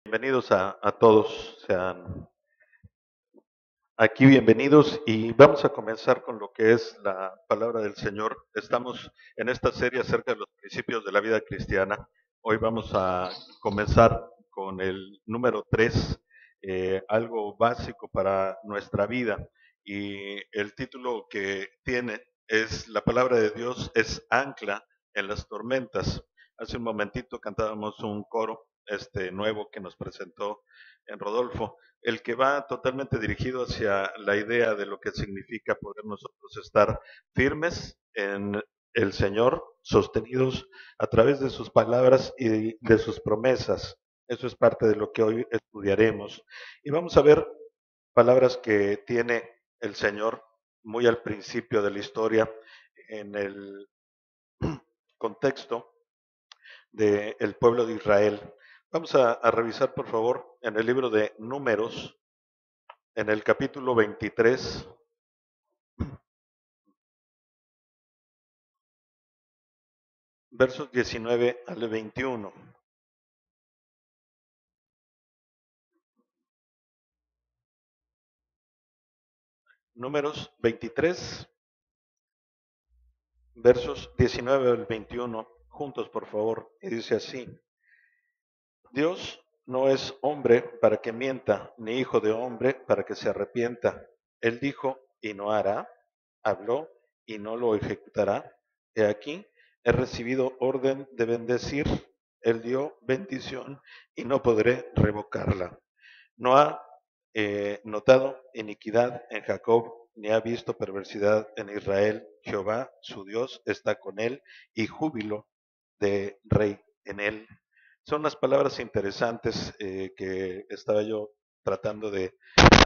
Bienvenidos a todos, sean aquí bienvenidos y vamos a comenzar con lo que es la palabra del Señor. Estamos en esta serie acerca de los principios de la vida cristiana. Hoy vamos a comenzar con el número 3, algo básico para nuestra vida. Y el título que tiene es La palabra de Dios es ancla en las tormentas. Hace un momentito cantábamos un coro nuevo que nos presentó en Rodolfo, el que va totalmente dirigido hacia la idea de lo que significa poder nosotros estar firmes en el Señor, sostenidos a través de sus palabras y de sus promesas. Eso es parte de lo que hoy estudiaremos. Y vamos a ver palabras que tiene el Señor muy al principio de la historia en el contexto del pueblo de Israel. Vamos a revisar, por favor, en el libro de Números, en el capítulo 23, versos 19 al 21. Números 23, versos 19 al 21, juntos por favor, y dice así: Dios no es hombre para que mienta, ni hijo de hombre para que se arrepienta. Él dijo y no hará, habló y no lo ejecutará. He aquí, he recibido orden de bendecir, él dio bendición y no podré revocarla. No ha notado iniquidad en Jacob, ni ha visto perversidad en Israel. Jehová, su Dios, está con él, y júbilo de rey en él. Son unas palabras interesantes que estaba yo tratando de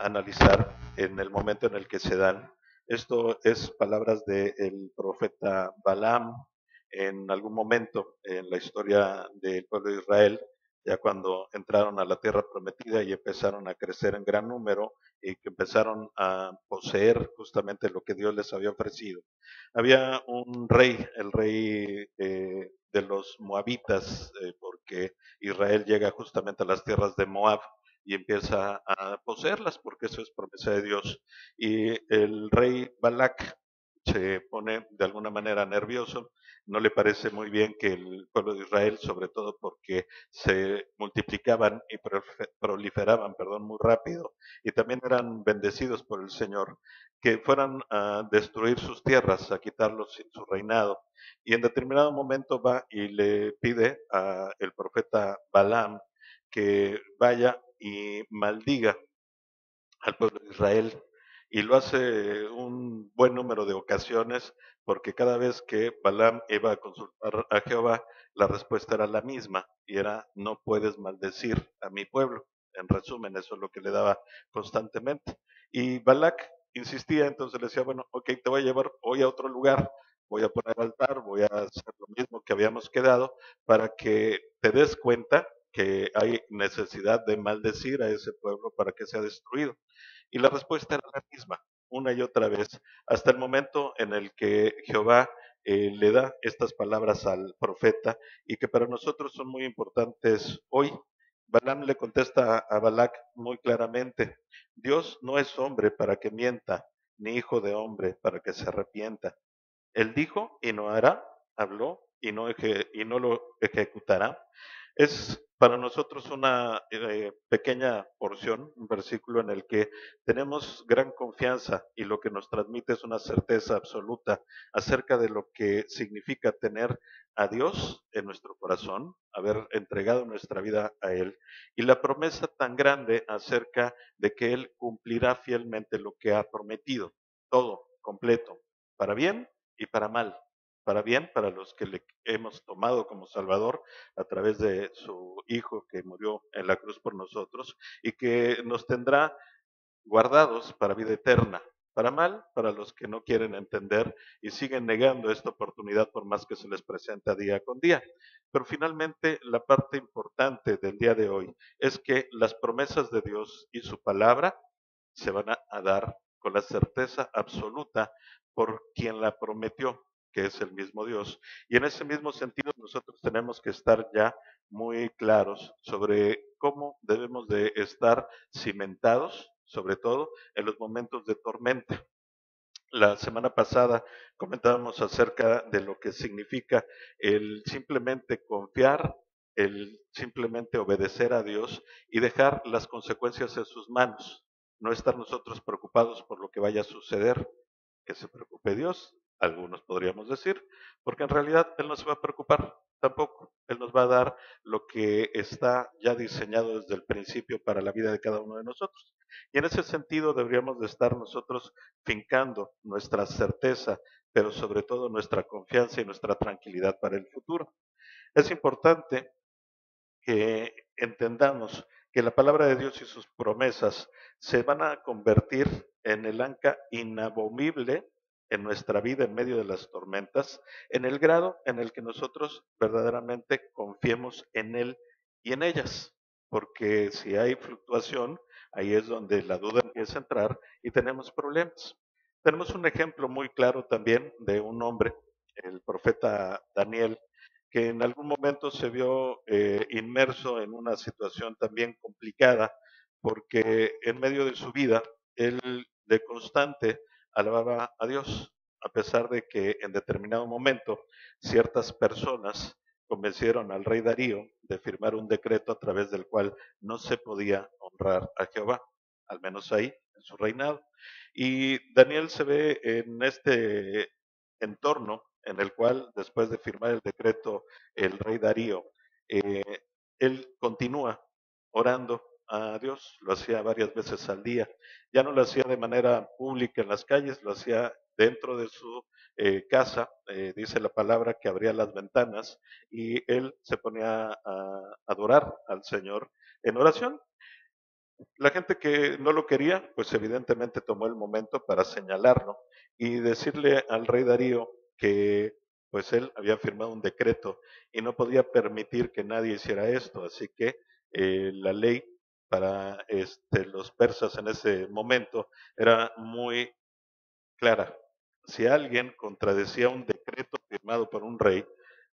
analizar en el momento en el que se dan. Esto es palabras del profeta Balaam en algún momento en la historia del pueblo de Israel, ya cuando entraron a la tierra prometida y empezaron a crecer en gran número y que empezaron a poseer justamente lo que Dios les había ofrecido. Había un rey, el rey de los moabitas, porque Israel llega justamente a las tierras de Moab y empieza a poseerlas, porque eso es promesa de Dios. Y el rey Balac se pone de alguna manera nervioso, no le parece muy bien que el pueblo de Israel, sobre todo porque se multiplicaban y proliferaban, muy rápido, y también eran bendecidos por el Señor, que fueran a destruir sus tierras, a quitarlos sin su reinado. Y en determinado momento va y le pide al profeta Balaam que vaya y maldiga al pueblo de Israel. Y lo hace un buen número de ocasiones, porque cada vez que Balaam iba a consultar a Jehová, la respuesta era la misma, y era: no puedes maldecir a mi pueblo. En resumen, eso es lo que le daba constantemente. Y Balac insistía, entonces le decía: bueno, ok, te voy a llevar hoy a otro lugar, voy a poner altar, voy a hacer lo mismo que habíamos quedado, para que te des cuenta que hay necesidad de maldecir a ese pueblo para que sea destruido. Y la respuesta era la misma, una y otra vez, hasta el momento en el que Jehová le da estas palabras al profeta y que para nosotros son muy importantes hoy. Balaam le contesta a Balac muy claramente: Dios no es hombre para que mienta, ni hijo de hombre para que se arrepienta. Él dijo y no hará, habló y no lo ejecutará. Es para nosotros una pequeña porción, un versículo en el que tenemos gran confianza y lo que nos transmite es una certeza absoluta acerca de lo que significa tener a Dios en nuestro corazón, haber entregado nuestra vida a Él, y la promesa tan grande acerca de que Él cumplirá fielmente lo que ha prometido, todo completo, para bien y para mal. Para bien, para los que le hemos tomado como Salvador a través de su Hijo que murió en la cruz por nosotros y que nos tendrá guardados para vida eterna. Para mal, para los que no quieren entender y siguen negando esta oportunidad por más que se les presenta día con día. Pero finalmente, la parte importante del día de hoy es que las promesas de Dios y su palabra se van a dar con la certeza absoluta por quien la prometió, que es el mismo Dios. Y en ese mismo sentido nosotros tenemos que estar ya muy claros sobre cómo debemos de estar cimentados, sobre todo en los momentos de tormenta. La semana pasada comentábamos acerca de lo que significa el simplemente confiar, el simplemente obedecer a Dios y dejar las consecuencias en sus manos, no estar nosotros preocupados por lo que vaya a suceder, que se preocupe Dios, algunos podríamos decir, porque en realidad Él no se va a preocupar tampoco. Él nos va a dar lo que está ya diseñado desde el principio para la vida de cada uno de nosotros. Y en ese sentido deberíamos de estar nosotros fincando nuestra certeza, pero sobre todo nuestra confianza y nuestra tranquilidad para el futuro. Es importante que entendamos que la palabra de Dios y sus promesas se van a convertir en el ancla inamovible en nuestra vida en medio de las tormentas, en el grado en el que nosotros verdaderamente confiemos en Él y en ellas. Porque si hay fluctuación, ahí es donde la duda empieza a entrar y tenemos problemas. Tenemos un ejemplo muy claro también de un hombre, el profeta Daniel, que en algún momento se vio inmerso en una situación también complicada, porque en medio de su vida, él de constante alababa a Dios, a pesar de que en determinado momento ciertas personas convencieron al rey Darío de firmar un decreto a través del cual no se podía honrar a Jehová, al menos ahí, en su reinado. Y Daniel se ve en este entorno en el cual, después de firmar el decreto, el rey Darío, eh, él continúa orando a Dios, lo hacía varias veces al día. Ya no lo hacía de manera pública en las calles, lo hacía dentro de su casa, dice la palabra que abría las ventanas y él se ponía a adorar al Señor en oración. La gente que no lo quería, pues evidentemente tomó el momento para señalarlo y decirle al rey Darío que pues él había firmado un decreto y no podía permitir que nadie hiciera esto, así que la ley para los persas en ese momento era muy clara. Si alguien contradecía un decreto firmado por un rey,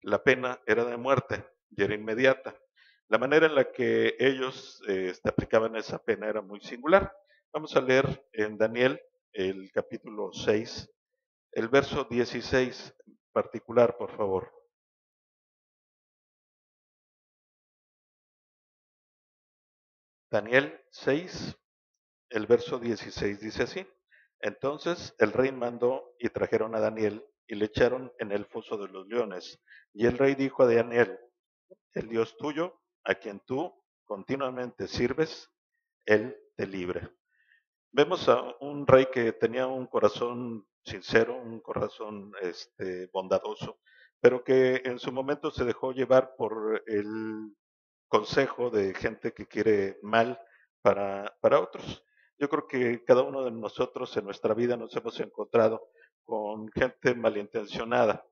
la pena era de muerte y era inmediata. La manera en la que ellos aplicaban esa pena era muy singular. Vamos a leer en Daniel el capítulo 6, el verso 16 en particular, por favor. Daniel 6, el verso 16 dice así. Entonces el rey mandó y trajeron a Daniel y le echaron en el foso de los leones. Y el rey dijo a Daniel, el Dios tuyo, a quien tú continuamente sirves, él te libre. Vemos a un rey que tenía un corazón sincero, un corazón bondadoso, pero que en su momento se dejó llevar por el consejo de gente que quiere mal para otros. Yo creo que cada uno de nosotros en nuestra vida nos hemos encontrado con gente malintencionada,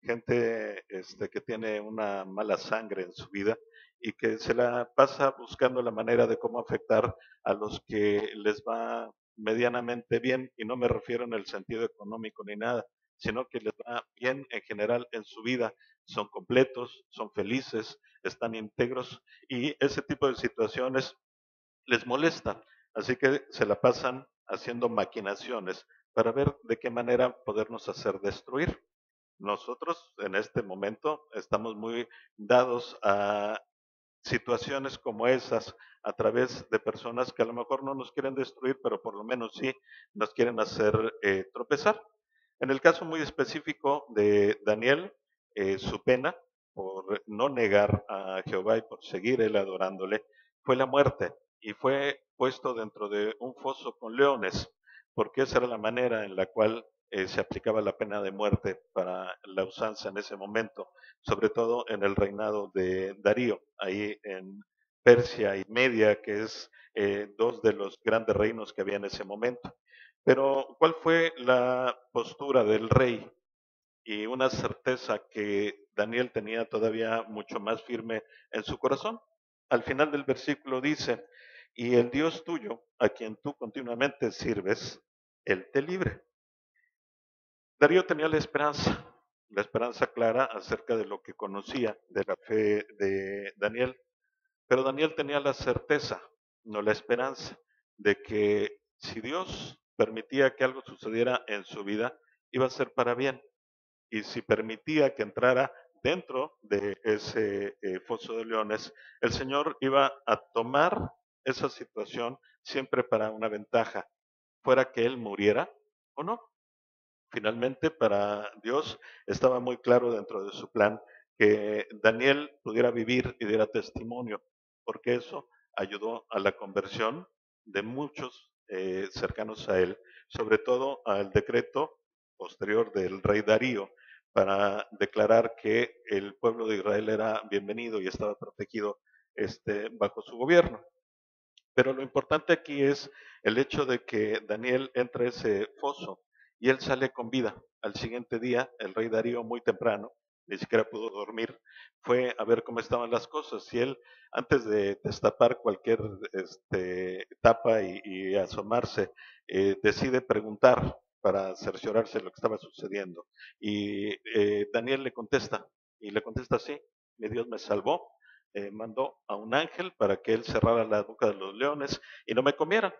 gente que tiene una mala sangre en su vida y que se la pasa buscando la manera de cómo afectar a los que les va medianamente bien, y no me refiero en el sentido económico ni nada, sino que les va bien en general en su vida, son completos, son felices, están íntegros y ese tipo de situaciones les molesta. Así que se la pasan haciendo maquinaciones para ver de qué manera podernos hacer destruir. Nosotros en este momento estamos muy dados a situaciones como esas a través de personas que a lo mejor no nos quieren destruir, pero por lo menos sí nos quieren hacer tropezar. En el caso muy específico de Daniel, su pena por no negar a Jehová y por seguir él adorándole fue la muerte y fue puesto dentro de un foso con leones, porque esa era la manera en la cual se aplicaba la pena de muerte para la usanza en ese momento, sobre todo en el reinado de Darío, ahí en Persia y Media, que es dos de los grandes reinos que había en ese momento. Pero, ¿cuál fue la postura del rey? Y una certeza que Daniel tenía todavía mucho más firme en su corazón. Al final del versículo dice, y el Dios tuyo, a quien tú continuamente sirves, él te libre. Darío tenía la esperanza clara acerca de lo que conocía de la fe de Daniel, Pero Daniel tenía la certeza, no la esperanza, de que si Dios permitía que algo sucediera en su vida, iba a ser para bien. Y si permitía que entrara dentro de ese foso de leones, el Señor iba a tomar esa situación siempre para una ventaja, fuera que él muriera o no. Finalmente, para Dios estaba muy claro dentro de su plan que Daniel pudiera vivir y diera testimonio, porque eso ayudó a la conversión de muchos cercanos a él, sobre todo al decreto posterior del rey Darío para declarar que el pueblo de Israel era bienvenido y estaba protegido bajo su gobierno. Pero lo importante aquí es el hecho de que Daniel entra a ese foso y él sale con vida. Al siguiente día, el rey Darío, muy temprano, ni siquiera pudo dormir, fue a ver cómo estaban las cosas. Y él, antes de destapar cualquier tapa y asomarse, decide preguntar para cerciorarse de lo que estaba sucediendo. Y Daniel le contesta así: mi Dios me salvó, mandó a un ángel para que él cerrara la boca de los leones y no me comieran.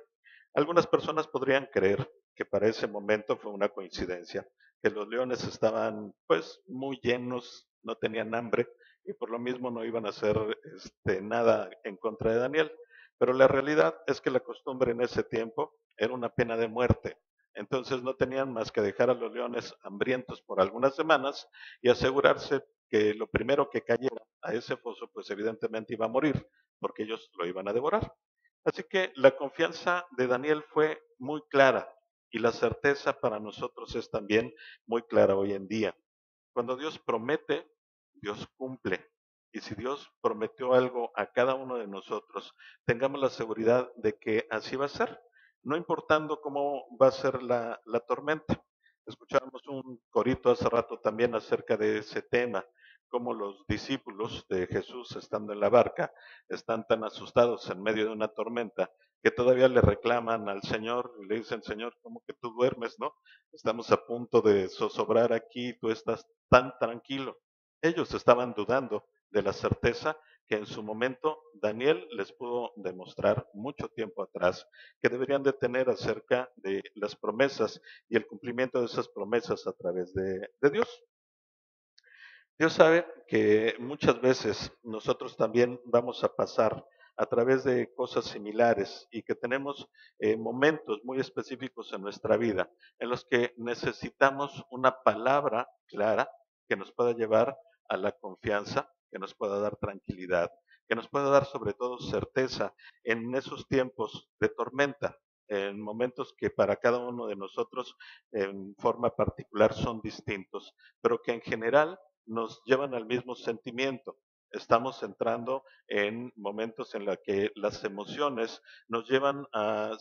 Algunas personas podrían creer que para ese momento fue una coincidencia, que los leones estaban pues muy llenos, no tenían hambre y por lo mismo no iban a hacer nada en contra de Daniel. Pero la realidad es que la costumbre en ese tiempo era una pena de muerte. Entonces no tenían más que dejar a los leones hambrientos por algunas semanas y asegurarse que lo primero que cayera a ese foso, pues evidentemente iba a morir, porque ellos lo iban a devorar. Así que la confianza de Daniel fue muy clara y la certeza para nosotros es también muy clara hoy en día. Cuando Dios promete, Dios cumple. Y si Dios prometió algo a cada uno de nosotros, tengamos la seguridad de que así va a ser, no importando cómo va a ser la tormenta. Escuchábamos un corito hace rato también acerca de ese tema, cómo los discípulos de Jesús estando en la barca están tan asustados en medio de una tormenta que todavía le reclaman al Señor y le dicen: Señor, ¿cómo que tú duermes, no? Estamos a punto de zozobrar aquí, tú estás tan tranquilo. Ellos estaban dudando de la certeza que en su momento Daniel les pudo demostrar mucho tiempo atrás que deberían de tener acerca de las promesas y el cumplimiento de esas promesas a través de Dios. Dios sabe que muchas veces nosotros también vamos a pasar a través de cosas similares y que tenemos momentos muy específicos en nuestra vida en los que necesitamos una palabra clara que nos pueda llevar a la confianza, que nos pueda dar tranquilidad, que nos pueda dar sobre todo certeza en esos tiempos de tormenta, en momentos que para cada uno de nosotros en forma particular son distintos, pero que en general nos llevan al mismo sentimiento. Estamos entrando en momentos en los que las emociones nos llevan a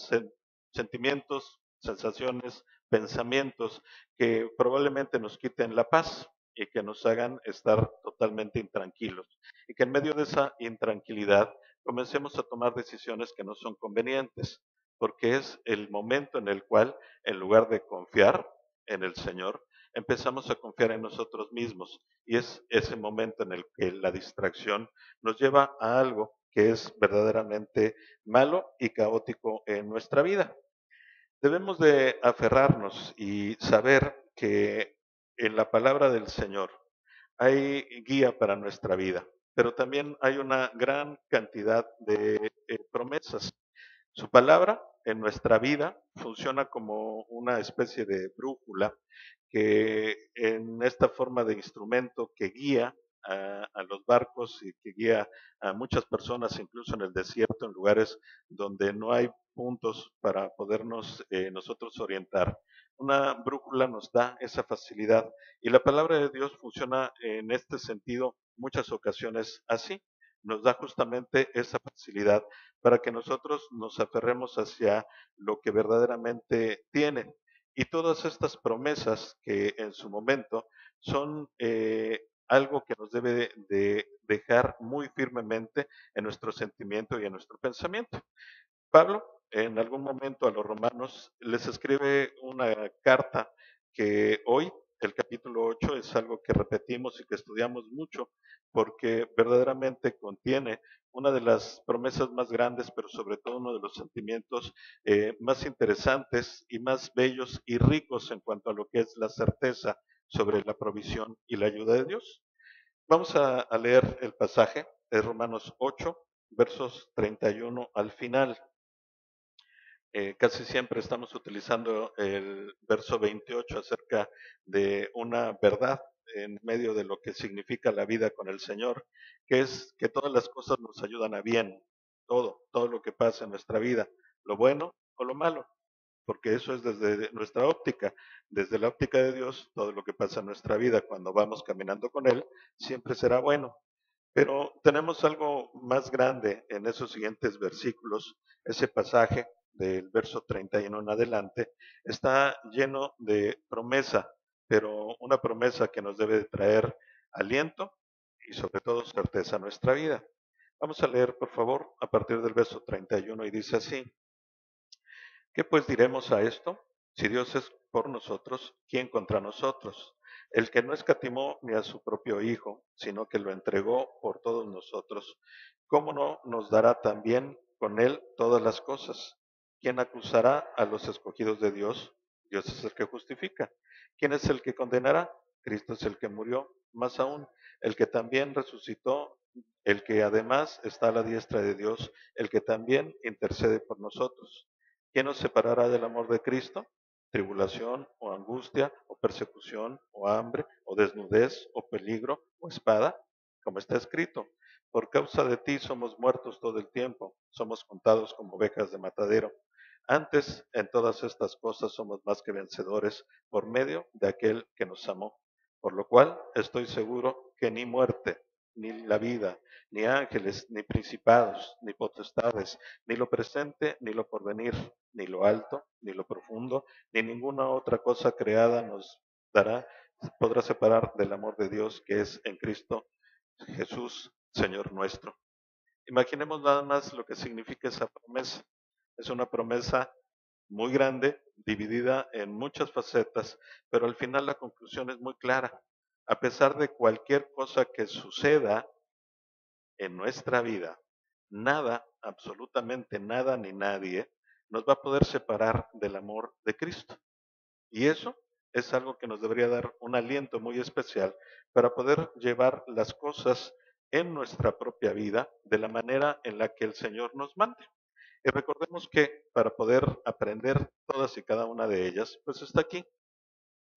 sentimientos, sensaciones, pensamientos que probablemente nos quiten la paz y que nos hagan estar totalmente intranquilos. Y que en medio de esa intranquilidad comencemos a tomar decisiones que no son convenientes, porque es el momento en el cual, en lugar de confiar en el Señor, empezamos a confiar en nosotros mismos y es ese momento en el que la distracción nos lleva a algo que es verdaderamente malo y caótico en nuestra vida. Debemos de aferrarnos y saber que en la palabra del Señor hay guía para nuestra vida, pero también hay una gran cantidad de promesas. Su palabra en nuestra vida funciona como una especie de brújula que en esta forma de instrumento que guía a los barcos y que guía a muchas personas, incluso en el desierto, en lugares donde no hay puntos para podernos nosotros orientar. Una brújula nos da esa facilidad y la palabra de Dios funciona en este sentido muchas ocasiones así. Nos da justamente esa facilidad para que nosotros nos aferremos hacia lo que verdaderamente tiene. Y todas estas promesas que en su momento son algo que nos debe de dejar muy firmemente en nuestro sentimiento y en nuestro pensamiento. Pablo, en algún momento a los romanos, les escribe una carta que hoy el capítulo 8 es algo que repetimos y que estudiamos mucho porque verdaderamente contiene una de las promesas más grandes, pero sobre todo uno de los sentimientos más interesantes y más bellos y ricos en cuanto a lo que es la certeza sobre la provisión y la ayuda de Dios. Vamos a leer el pasaje de Romanos 8, versos 31 al final. Casi siempre estamos utilizando el verso 28 acerca de una verdad en medio de lo que significa la vida con el Señor, que es que todas las cosas nos ayudan a bien, todo lo que pasa en nuestra vida, lo bueno o lo malo, porque eso es desde nuestra óptica, desde la óptica de Dios, todo lo que pasa en nuestra vida cuando vamos caminando con Él, siempre será bueno. Pero tenemos algo más grande en esos siguientes versículos. Ese pasaje del verso 31 en adelante está lleno de promesa, pero una promesa que nos debe de traer aliento y sobre todo certeza a nuestra vida. Vamos a leer, por favor, a partir del verso 31 y dice así: ¿Qué pues diremos a esto? Si Dios es por nosotros, ¿quién contra nosotros? El que no escatimó ni a su propio Hijo, sino que lo entregó por todos nosotros, ¿cómo no nos dará también con él todas las cosas? ¿Quién acusará a los escogidos de Dios? Dios es el que justifica. ¿Quién es el que condenará? Cristo es el que murió, más aún, el que también resucitó, el que además está a la diestra de Dios, el que también intercede por nosotros. ¿Quién nos separará del amor de Cristo? ¿Tribulación o angustia o persecución o hambre o desnudez o peligro o espada? Como está escrito, por causa de ti somos muertos todo el tiempo, somos contados como ovejas de matadero. Antes, en todas estas cosas somos más que vencedores por medio de aquel que nos amó. Por lo cual estoy seguro que ni muerte, ni la vida, ni ángeles, ni principados, ni potestades, ni lo presente, ni lo porvenir, ni lo alto, ni lo profundo, ni ninguna otra cosa creada nos dará, podrá separar del amor de Dios que es en Cristo Jesús, Señor nuestro. Imaginemos nada más lo que significa esa promesa. Es una promesa muy grande, dividida en muchas facetas, pero al final la conclusión es muy clara. A pesar de cualquier cosa que suceda en nuestra vida, nada, absolutamente nada ni nadie, nos va a poder separar del amor de Cristo. Y eso es algo que nos debería dar un aliento muy especial para poder llevar las cosas en nuestra propia vida de la manera en la que el Señor nos mande. Y recordemos que para poder aprender todas y cada una de ellas, pues está aquí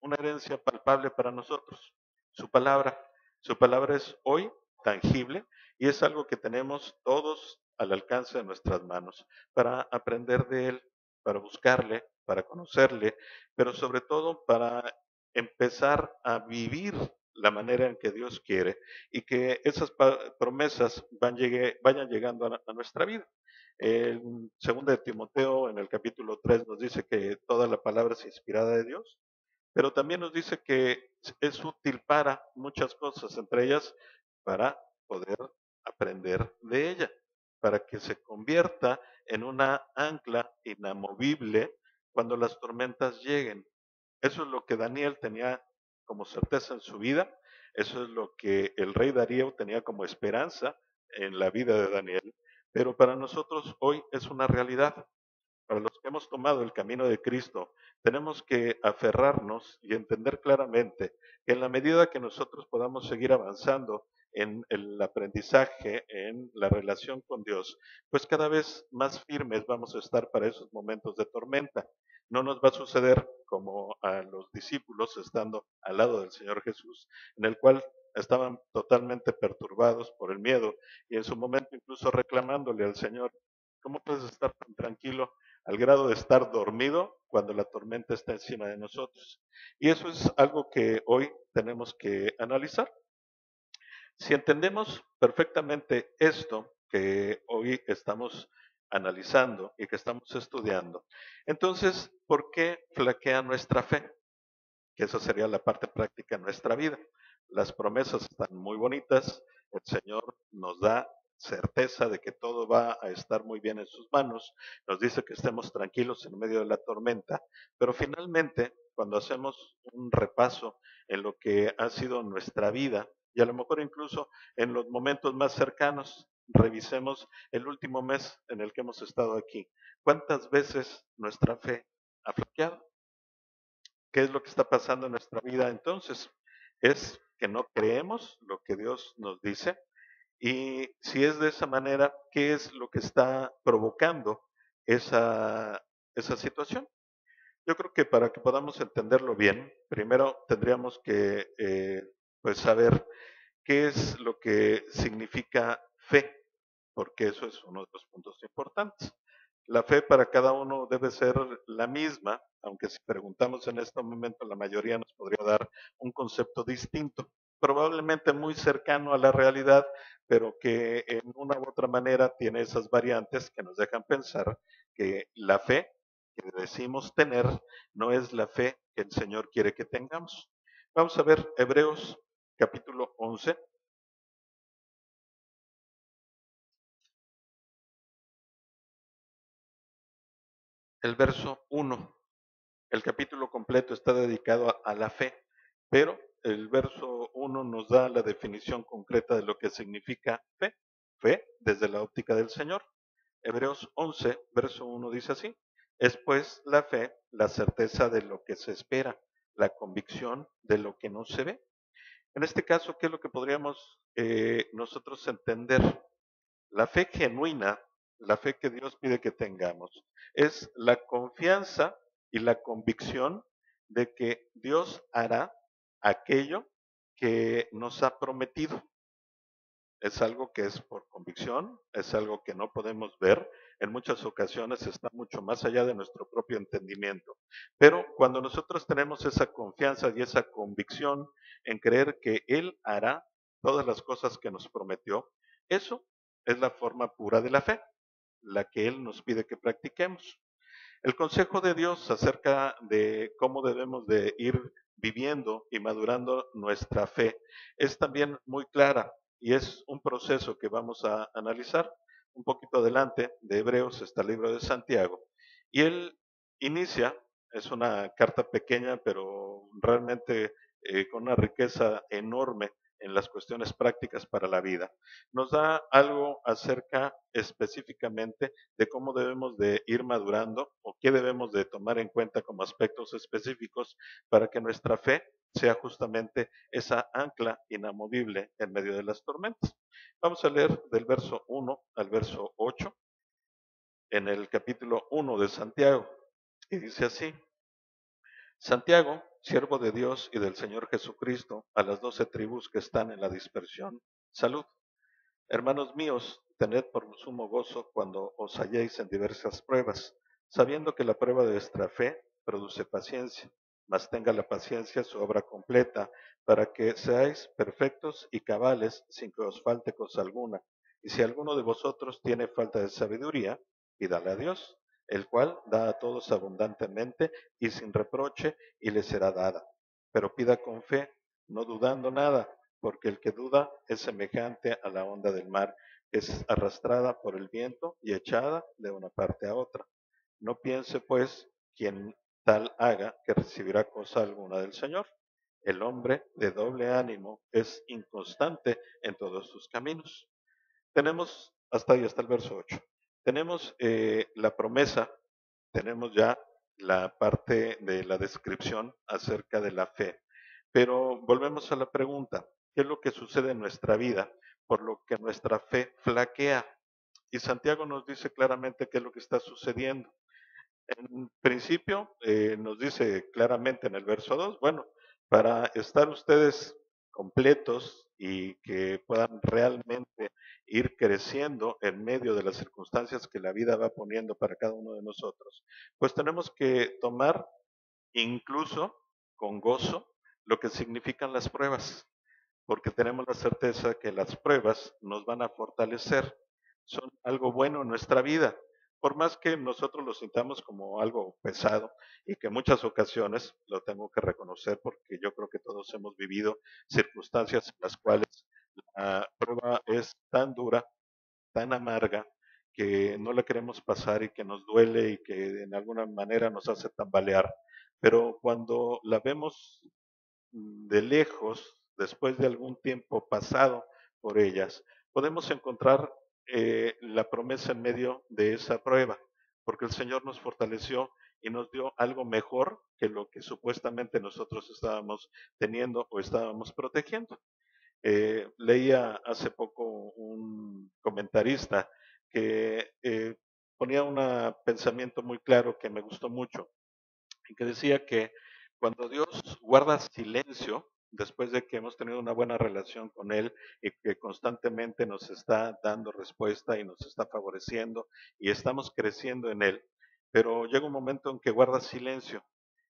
una herencia palpable para nosotros, su palabra. Su palabra es hoy tangible y es algo que tenemos todos al alcance de nuestras manos para aprender de él, para buscarle, para conocerle, pero sobre todo para empezar a vivir la manera en que Dios quiere y que esas promesas vayan llegando a nuestra vida. En 2 de Timoteo, en el capítulo 3, nos dice que toda la palabra es inspirada de Dios, pero también nos dice que es útil para muchas cosas, entre ellas para poder aprender de ella, para que se convierta en una ancla inamovible cuando las tormentas lleguen. Eso es lo que Daniel tenía como certeza en su vida, eso es lo que el rey Darío tenía como esperanza en la vida de Daniel, pero para nosotros hoy es una realidad. Para los que hemos tomado el camino de Cristo, tenemos que aferrarnos y entender claramente que en la medida que nosotros podamos seguir avanzando en el aprendizaje, en la relación con Dios, pues cada vez más firmes vamos a estar para esos momentos de tormenta. No nos va a suceder como a los discípulos estando al lado del Señor Jesús, en el cual estaban totalmente perturbados por el miedo y en su momento incluso reclamándole al Señor, ¿cómo puedes estar tan tranquilo al grado de estar dormido cuando la tormenta está encima de nosotros? Y eso es algo que hoy tenemos que analizar. Si entendemos perfectamente esto que hoy estamos analizando y que estamos estudiando, entonces, ¿por qué flaquea nuestra fe? Que esa sería la parte práctica de nuestra vida. Las promesas están muy bonitas, el Señor nos da certeza de que todo va a estar muy bien en sus manos, nos dice que estemos tranquilos en medio de la tormenta, pero finalmente, cuando hacemos un repaso en lo que ha sido nuestra vida, y a lo mejor incluso en los momentos más cercanos, revisemos el último mes en el que hemos estado aquí. ¿Cuántas veces nuestra fe ha flaqueado? ¿Qué es lo que está pasando en nuestra vida entonces? Es que no creemos lo que Dios nos dice, y si es de esa manera, ¿qué es lo que está provocando esa, esa situación? Yo creo que para que podamos entenderlo bien, primero tendríamos que pues saber qué es lo que significa fe, porque eso es uno de los puntos importantes. La fe para cada uno debe ser la misma, aunque si preguntamos en este momento, la mayoría nos podría dar un concepto distinto, probablemente muy cercano a la realidad, pero que en una u otra manera tiene esas variantes que nos dejan pensar que la fe que decimos tener no es la fe que el Señor quiere que tengamos. Vamos a ver Hebreos capítulo 11, el verso 1. El capítulo completo está dedicado a la fe, pero el verso 1 nos da la definición concreta de lo que significa fe. Fe desde la óptica del Señor. Hebreos 11, verso 1 dice así: es pues la fe, la certeza de lo que se espera, la convicción de lo que no se ve. En este caso, ¿qué es lo que podríamos nosotros entender? La fe genuina, la fe que Dios pide que tengamos, es la confianza y la convicción de que Dios hará aquello que nos ha prometido. Es algo que es por convicción, es algo que no podemos ver, en muchas ocasiones está mucho más allá de nuestro propio entendimiento. Pero cuando nosotros tenemos esa confianza y esa convicción en creer que Él hará todas las cosas que nos prometió, eso es la forma pura de la fe, la que Él nos pide que practiquemos. El consejo de Dios acerca de cómo debemos de ir viviendo y madurando nuestra fe es también muy clara, y es un proceso que vamos a analizar. Un poquito adelante de Hebreos está el libro de Santiago, y él inicia, es una carta pequeña pero realmente con una riqueza enorme en las cuestiones prácticas para la vida. Nos da algo acerca específicamente de cómo debemos de ir madurando o qué debemos de tomar en cuenta como aspectos específicos para que nuestra fe sea justamente esa ancla inamovible en medio de las tormentas. Vamos a leer del verso 1 al verso 8 en el capítulo 1 de Santiago, y dice así: Santiago, siervo de Dios y del Señor Jesucristo, a las 12 tribus que están en la dispersión, salud. Hermanos míos, tened por sumo gozo cuando os halléis en diversas pruebas, sabiendo que la prueba de vuestra fe produce paciencia, mas tenga la paciencia su obra completa, para que seáis perfectos y cabales sin que os falte cosa alguna. Y si alguno de vosotros tiene falta de sabiduría, pídale a Dios, el cual da a todos abundantemente y sin reproche, y le será dada. Pero pida con fe, no dudando nada, porque el que duda es semejante a la onda del mar, es arrastrada por el viento y echada de una parte a otra. No piense, pues, quien tal haga que recibirá cosa alguna del Señor. El hombre de doble ánimo es inconstante en todos sus caminos. Tenemos, hasta ahí está el verso 8. Tenemos la promesa, tenemos ya la parte de la descripción acerca de la fe. Pero volvemos a la pregunta: ¿qué es lo que sucede en nuestra vida por lo que nuestra fe flaquea? Y Santiago nos dice claramente qué es lo que está sucediendo. En principio, nos dice claramente en el verso 2, bueno, para estar ustedes completos y que puedan realmente ir creciendo en medio de las circunstancias que la vida va poniendo para cada uno de nosotros, pues tenemos que tomar incluso con gozo lo que significan las pruebas, porque tenemos la certeza que las pruebas nos van a fortalecer, son algo bueno en nuestra vida, por más que nosotros lo sintamos como algo pesado y que en muchas ocasiones, lo tengo que reconocer porque yo creo que todos hemos vivido circunstancias en las cuales la prueba es tan dura tan amarga que no la queremos pasar y que nos duele y que en alguna manera nos hace tambalear. Pero cuando la vemos de lejos, después de algún tiempo pasado por ellas, podemos encontrar la promesa en medio de esa prueba, porque el Señor nos fortaleció y nos dio algo mejor que lo que supuestamente nosotros estábamos teniendo o estábamos protegiendo. Leía hace poco un comentarista que ponía un pensamiento muy claro que me gustó mucho y que decía que cuando Dios guarda silencio, después de que hemos tenido una buena relación con Él y que constantemente nos está dando respuesta y nos está favoreciendo y estamos creciendo en Él, pero llega un momento en que guarda silencio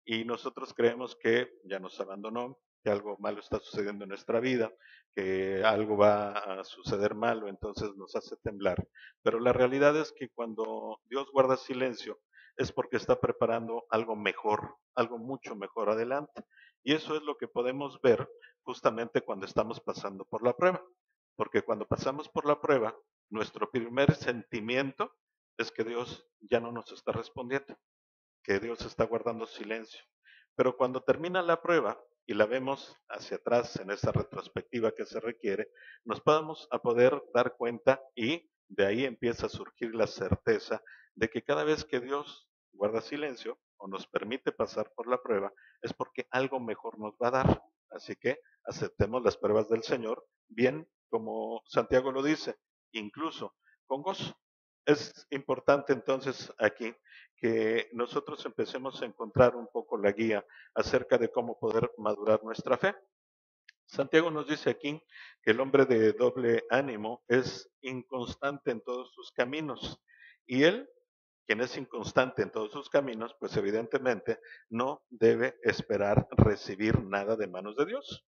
y nosotros creemos que ya nos abandonó, que algo malo está sucediendo en nuestra vida, que algo va a suceder malo, entonces nos hace temblar. Pero la realidad es que cuando Dios guarda silencio, es porque está preparando algo mejor, algo mucho mejor adelante. Y eso es lo que podemos ver justamente cuando estamos pasando por la prueba. Porque cuando pasamos por la prueba, nuestro primer sentimiento es que Dios ya no nos está respondiendo, que Dios está guardando silencio. Pero cuando termina la prueba y la vemos hacia atrás en esa retrospectiva que se requiere, nos vamos a poder dar cuenta y de ahí empieza a surgir la certeza de que cada vez que Dios guarda silencio o nos permite pasar por la prueba es porque algo mejor nos va a dar. Así que aceptemos las pruebas del Señor, bien como Santiago lo dice, incluso con gozo. Es importante entonces aquí que nosotros empecemos a encontrar un poco la guía acerca de cómo poder madurar nuestra fe. Santiago nos dice aquí que el hombre de doble ánimo es inconstante en todos sus caminos y él, quien es inconstante en todos sus caminos, pues evidentemente no debe esperar recibir nada de manos de Dios,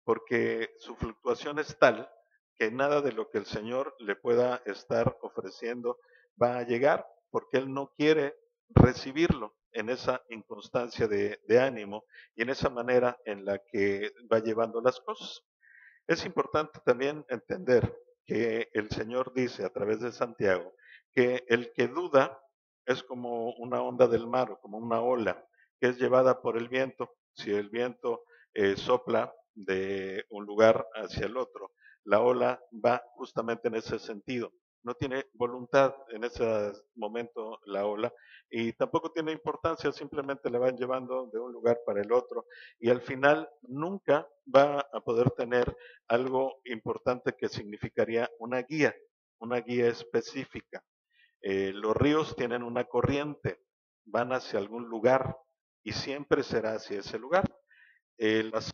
porque su fluctuación es tal que nada de lo que el Señor le pueda estar ofreciendo va a llegar, porque Él no quiere recibirlo en esa inconstancia de ánimo y en esa manera en la que va llevando las cosas. Es importante también entender que el Señor dice a través de Santiago que el que duda es como una onda del mar o como una ola que es llevada por el viento. Si el viento sopla de un lugar hacia el otro, la ola va justamente en ese sentido. No tiene voluntad en ese momento la ola y tampoco tiene importancia, simplemente la van llevando de un lugar para el otro y al final nunca va a poder tener algo importante que significaría una guía específica. Los ríos tienen una corriente, van hacia algún lugar y siempre será hacia ese lugar. Las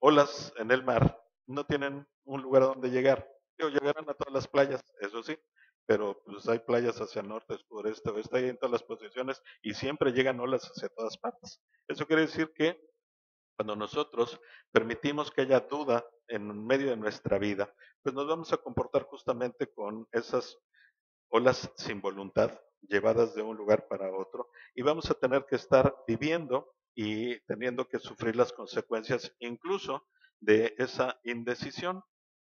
olas en el mar no tienen un lugar a donde llegar. Llegarán a todas las playas, eso sí, pero pues hay playas hacia el norte, sureste, oeste, hay en todas las posiciones y siempre llegan olas hacia todas partes. Eso quiere decir que cuando nosotros permitimos que haya duda en medio de nuestra vida, pues nos vamos a comportar justamente con esas olas sin voluntad llevadas de un lugar para otro y vamos a tener que estar viviendo y teniendo que sufrir las consecuencias incluso de esa indecisión,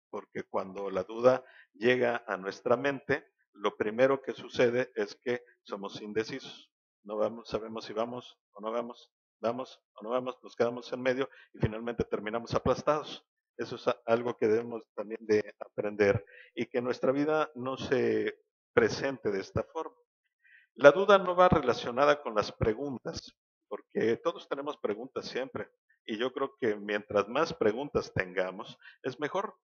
porque cuando la duda llega a nuestra mente, lo primero que sucede es que somos indecisos. No vamos, sabemos si vamos o no vamos, nos quedamos en medio y finalmente terminamos aplastados. Eso es algo que debemos también de aprender y que nuestra vida no se presente de esta forma. La duda no va relacionada con las preguntas, porque todos tenemos preguntas siempre. Y yo creo que mientras más preguntas tengamos, es mejor,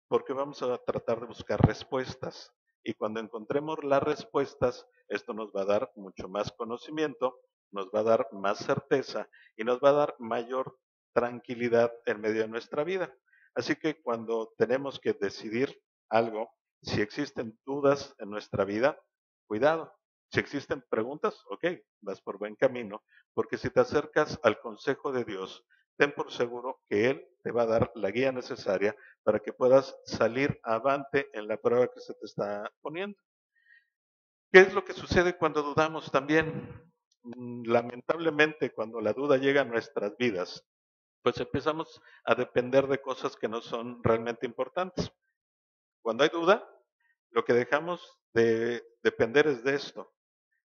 porque vamos a tratar de buscar respuestas. Y cuando encontremos las respuestas, esto nos va a dar mucho más conocimiento, nos va a dar más certeza y nos va a dar mayor tranquilidad en medio de nuestra vida. Así que cuando tenemos que decidir algo, si existen dudas en nuestra vida, cuidado. Si existen preguntas, ok, vas por buen camino, porque si te acercas al consejo de Dios, ten por seguro que Él te va a dar la guía necesaria para que puedas salir avante en la prueba que se te está poniendo. ¿Qué es lo que sucede cuando dudamos también? Lamentablemente, cuando la duda llega a nuestras vidas, pues empezamos a depender de cosas que no son realmente importantes. Cuando hay duda, Lo que dejamos de depender es de esto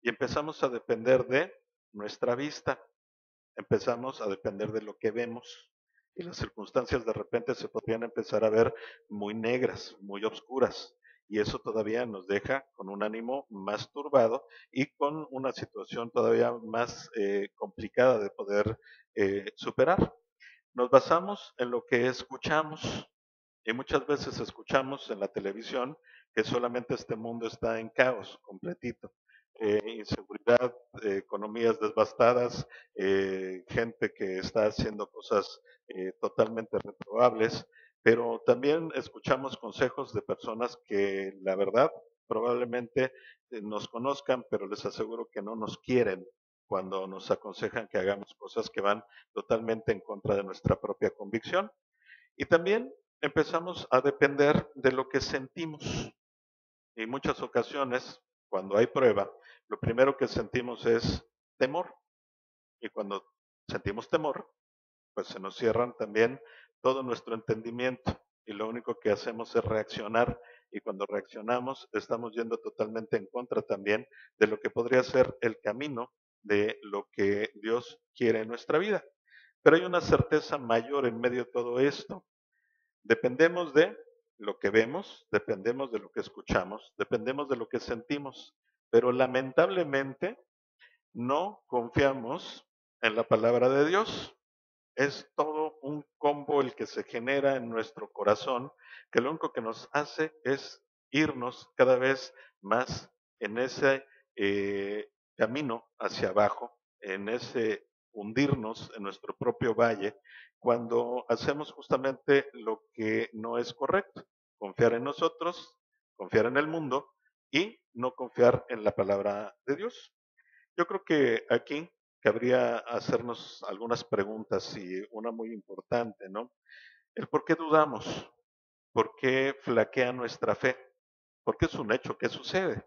y empezamos a depender de nuestra vista, empezamos a depender de lo que vemos y las circunstancias de repente se podrían empezar a ver muy negras, muy oscuras. Y eso todavía nos deja con un ánimo más turbado y con una situación todavía más complicada de poder superar. Nos basamos en lo que escuchamos y muchas veces escuchamos en la televisión que solamente este mundo está en caos completito. Inseguridad, economías devastadas, gente que está haciendo cosas totalmente reprobables, pero también escuchamos consejos de personas que la verdad probablemente nos conozcan, pero les aseguro que no nos quieren cuando nos aconsejan que hagamos cosas que van totalmente en contra de nuestra propia convicción. Y también empezamos a depender de lo que sentimos. Y muchas ocasiones, cuando hay prueba, lo primero que sentimos es temor. Y cuando sentimos temor, pues se nos cierran también todo nuestro entendimiento. Y lo único que hacemos es reaccionar. Y cuando reaccionamos, estamos yendo totalmente en contra también de lo que podría ser el camino de lo que Dios quiere en nuestra vida. Pero hay una certeza mayor en medio de todo esto. Dependemos de lo que vemos, dependemos de lo que escuchamos, dependemos de lo que sentimos, pero lamentablemente no confiamos en la palabra de Dios. Es todo un combo el que se genera en nuestro corazón, que lo único que nos hace es irnos cada vez más en ese camino hacia abajo, en ese hundirnos en nuestro propio valle, cuando hacemos justamente lo que no es correcto, confiar en nosotros, confiar en el mundo y no confiar en la palabra de Dios. Yo creo que aquí cabría hacernos algunas preguntas y una muy importante, ¿no? El por qué dudamos, por qué flaquea nuestra fe, porque es un hecho que sucede,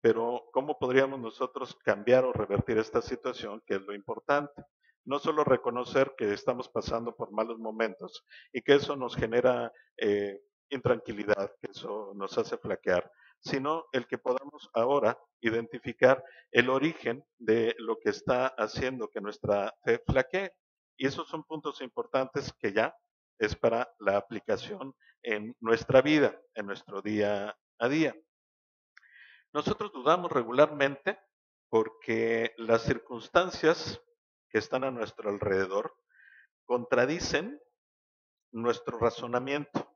pero ¿cómo podríamos nosotros cambiar o revertir esta situación, que es lo importante? No solo reconocer que estamos pasando por malos momentos y que eso nos genera intranquilidad, que eso nos hace flaquear, sino el que podamos ahora identificar el origen de lo que está haciendo que nuestra fe flaquee. Y esos son puntos importantes que ya es para la aplicación en nuestra vida, en nuestro día a día. Nosotros dudamos regularmente porque las circunstancias que están a nuestro alrededor contradicen nuestro razonamiento.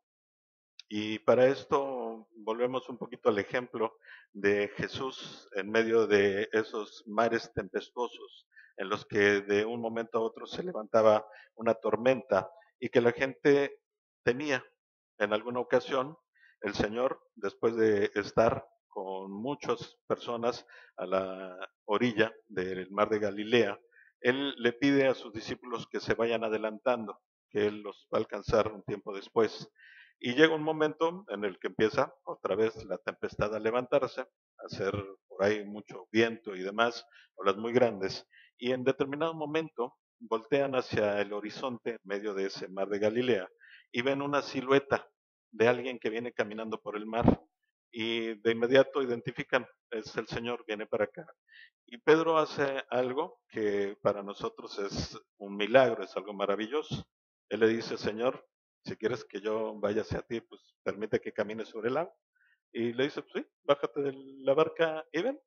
Y para esto volvemos un poquito al ejemplo de Jesús en medio de esos mares tempestuosos en los que de un momento a otro se levantaba una tormenta y que la gente temía. En alguna ocasión, el Señor, después de estar con muchas personas a la orilla del mar de Galilea, Él le pide a sus discípulos que se vayan adelantando, que Él los va a alcanzar un tiempo después. Y llega un momento en el que empieza otra vez la tempestad a levantarse, a hacer por ahí mucho viento y demás, olas muy grandes, y en determinado momento voltean hacia el horizonte en medio de ese mar de Galilea y ven una silueta de alguien que viene caminando por el mar y de inmediato identifican, es el Señor, viene para acá. Y Pedro hace algo que para nosotros es un milagro, es algo maravilloso. Él le dice, Señor, si quieres que yo vaya hacia ti, pues permite que camine sobre el agua. Y le dice, pues sí, bájate de la barca y ven.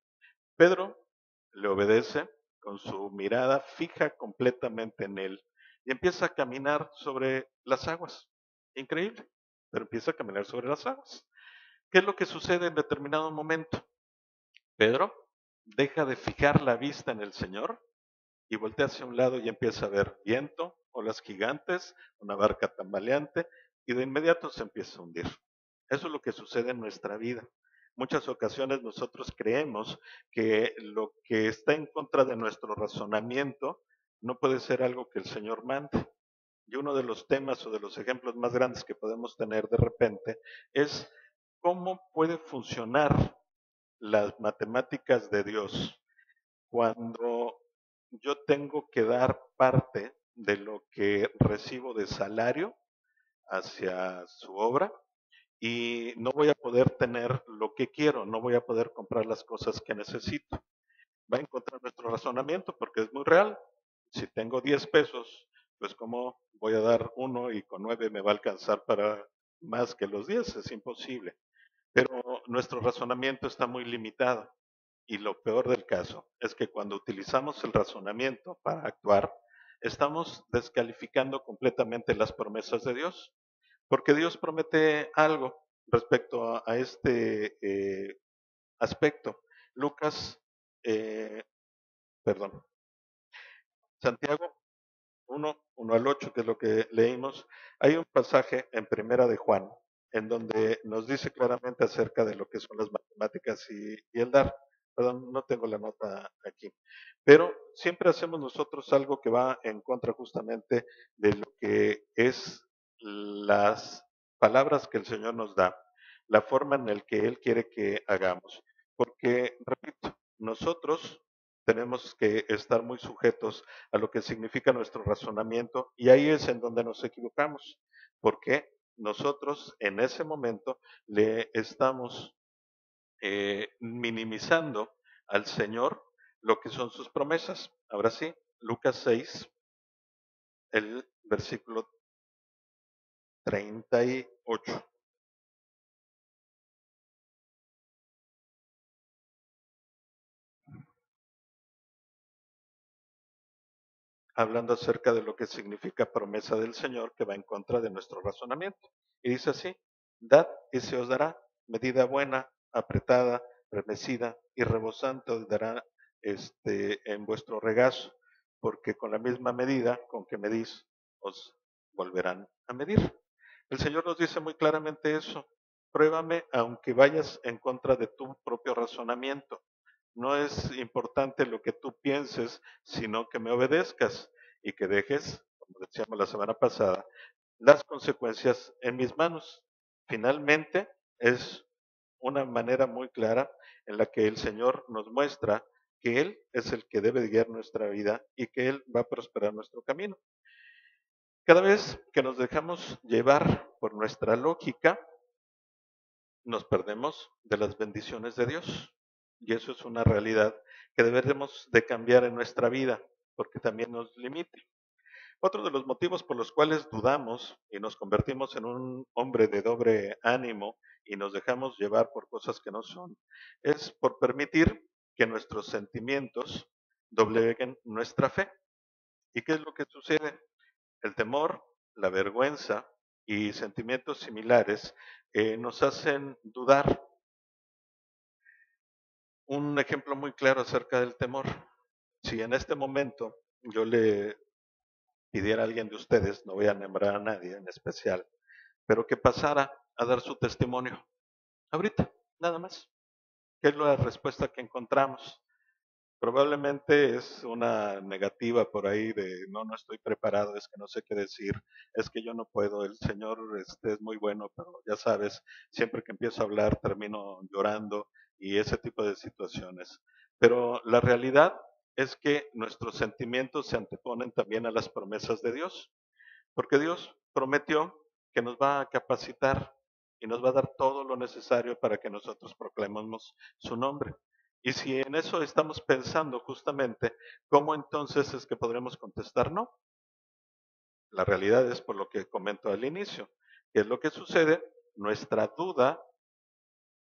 Pedro le obedece con su mirada fija completamente en él y empieza a caminar sobre las aguas. Increíble, pero empieza a caminar sobre las aguas. ¿Qué es lo que sucede en determinado momento? Pedro deja de fijar la vista en el Señor y voltea hacia un lado y empieza a ver viento, olas gigantes, una barca tambaleante y de inmediato se empieza a hundir. Eso es lo que sucede en nuestra vida. Muchas ocasiones nosotros creemos que lo que está en contra de nuestro razonamiento no puede ser algo que el Señor mande. Y uno de los temas o de los ejemplos más grandes que podemos tener de repente es cómo puede funcionar las matemáticas de Dios cuando yo tengo que dar parte de lo que recibo de salario hacia su obra y no voy a poder tener lo que quiero, no voy a poder comprar las cosas que necesito. Va en contra de nuestro razonamiento porque es muy real. Si tengo 10 pesos, pues cómo voy a dar uno y con 9 me va a alcanzar para más que los 10, es imposible. Pero nuestro razonamiento está muy limitado. Y lo peor del caso es que cuando utilizamos el razonamiento para actuar, estamos descalificando completamente las promesas de Dios, porque Dios promete algo respecto a este aspecto. Lucas, eh, perdón, Santiago 1 al 8, que es lo que leímos, hay un pasaje en Primera de Juan, en donde nos dice claramente acerca de lo que son las matemáticas y el dar. Perdón, no tengo la nota aquí. Pero siempre hacemos nosotros algo que va en contra justamente de lo que es las palabras que el Señor nos da, la forma en la que Él quiere que hagamos. Porque, repito, nosotros tenemos que estar muy sujetos a lo que significa nuestro razonamiento y ahí es en donde nos equivocamos, porque nosotros en ese momento le estamos minimizando al Señor lo que son sus promesas. Ahora sí, Lucas 6, el versículo 38. Hablando acerca de lo que significa promesa del Señor que va en contra de nuestro razonamiento. Y dice así, dad y se os dará, medida buena, apretada, remecida y rebosante dará en vuestro regazo, porque con la misma medida con que medís, os volverán a medir. El Señor nos dice muy claramente eso, pruébame aunque vayas en contra de tu propio razonamiento. No es importante lo que tú pienses, sino que me obedezcas y que dejes, como decíamos la semana pasada, las consecuencias en mis manos. Finalmente, es una manera muy clara en la que el Señor nos muestra que Él es el que debe guiar nuestra vida y que Él va a prosperar nuestro camino. Cada vez que nos dejamos llevar por nuestra lógica, nos perdemos de las bendiciones de Dios. Y eso es una realidad que debemos de cambiar en nuestra vida, porque también nos limita. Otro de los motivos por los cuales dudamos y nos convertimos en un hombre de doble ánimo y nos dejamos llevar por cosas que no son, es por permitir que nuestros sentimientos dobleguen nuestra fe. ¿Y qué es lo que sucede? El temor, la vergüenza y sentimientos similares nos hacen dudar. Un ejemplo muy claro acerca del temor. Si en este momento yo le pidiera a alguien de ustedes, no voy a nombrar a nadie en especial, pero que pasara a dar su testimonio, ahorita, nada más. ¿Qué es la respuesta que encontramos? Probablemente es una negativa por ahí de no, no estoy preparado, es que no sé qué decir, es que yo no puedo, el Señor es muy bueno, pero ya sabes, siempre que empiezo a hablar termino llorando y ese tipo de situaciones. Pero la realidad es que nuestros sentimientos se anteponen también a las promesas de Dios, porque Dios prometió que nos va a capacitar y nos va a dar todo lo necesario para que nosotros proclamemos su nombre. Y si en eso estamos pensando justamente, ¿cómo entonces es que podremos contestar no? La realidad es por lo que comento al inicio. ¿Qué es lo que sucede? Nuestra duda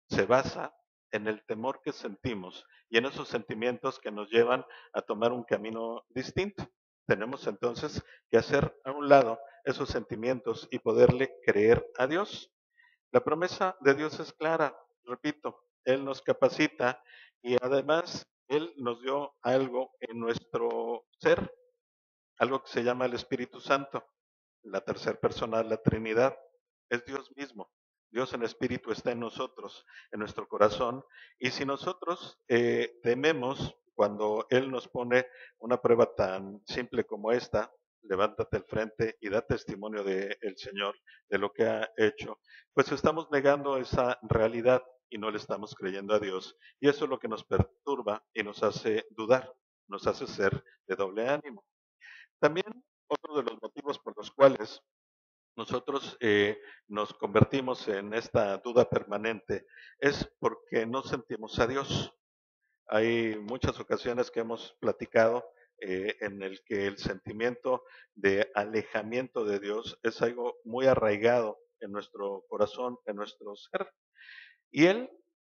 se basa en el temor que sentimos y en esos sentimientos que nos llevan a tomar un camino distinto. Tenemos entonces que hacer a un lado esos sentimientos y poderle creer a Dios. La promesa de Dios es clara, repito, Él nos capacita y además Él nos dio algo en nuestro ser, algo que se llama el Espíritu Santo, la tercera persona de la Trinidad, es Dios mismo. Dios en espíritu está en nosotros, en nuestro corazón, y si nosotros tememos cuando Él nos pone una prueba tan simple como esta, levántate al frente y da testimonio del Señor, de lo que ha hecho, pues estamos negando esa realidad y no le estamos creyendo a Dios. Y eso es lo que nos perturba y nos hace dudar, nos hace ser de doble ánimo. También otro de los motivos por los cuales nosotros nos convertimos en esta duda permanente, es porque no sentimos a Dios. Hay muchas ocasiones que hemos platicado en el que el sentimiento de alejamiento de Dios es algo muy arraigado en nuestro corazón, en nuestro ser. Y Él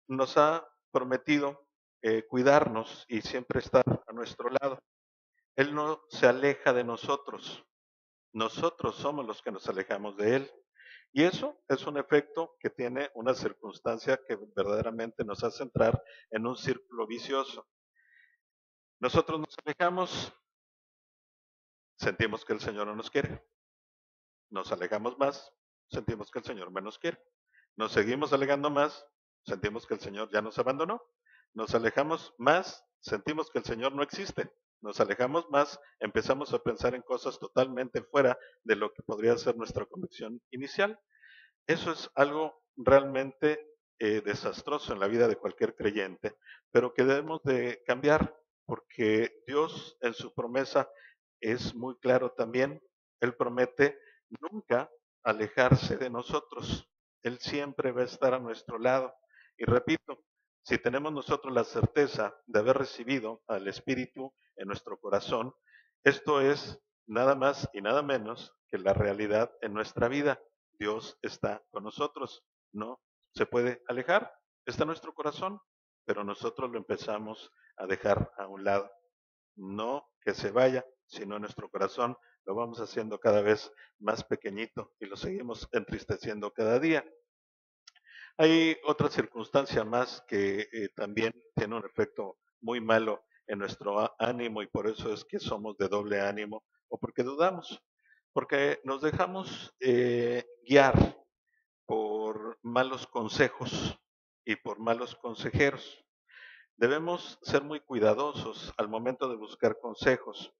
nos ha prometido cuidarnos y siempre estar a nuestro lado. Él no se aleja de nosotros. Nosotros somos los que nos alejamos de Él. Y eso es un efecto que tiene una circunstancia que verdaderamente nos hace entrar en un círculo vicioso. Nosotros nos alejamos, sentimos que el Señor no nos quiere. Nos alejamos más, sentimos que el Señor menos quiere. Nos seguimos alejando más, sentimos que el Señor ya nos abandonó. Nos alejamos más, sentimos que el Señor no existe. Nos alejamos más, empezamos a pensar en cosas totalmente fuera de lo que podría ser nuestra convicción inicial. Eso es algo realmente desastroso en la vida de cualquier creyente, pero que debemos de cambiar, porque Dios en su promesa es muy claro también. Él promete nunca alejarse de nosotros. Él siempre va a estar a nuestro lado. Y repito, si tenemos nosotros la certeza de haber recibido al Espíritu en nuestro corazón, esto es nada más y nada menos que la realidad en nuestra vida. Dios está con nosotros, no se puede alejar, está en nuestro corazón, pero nosotros lo empezamos a dejar a un lado. No que se vaya, sino en nuestro corazón lo vamos haciendo cada vez más pequeñito y lo seguimos entristeciendo cada día. Hay otra circunstancia más que también tiene un efecto muy malo en nuestro ánimo y por eso es que somos de doble ánimo o porque dudamos, porque nos dejamos guiar por malos consejos y por malos consejeros. Debemos ser muy cuidadosos al momento de buscar consejos,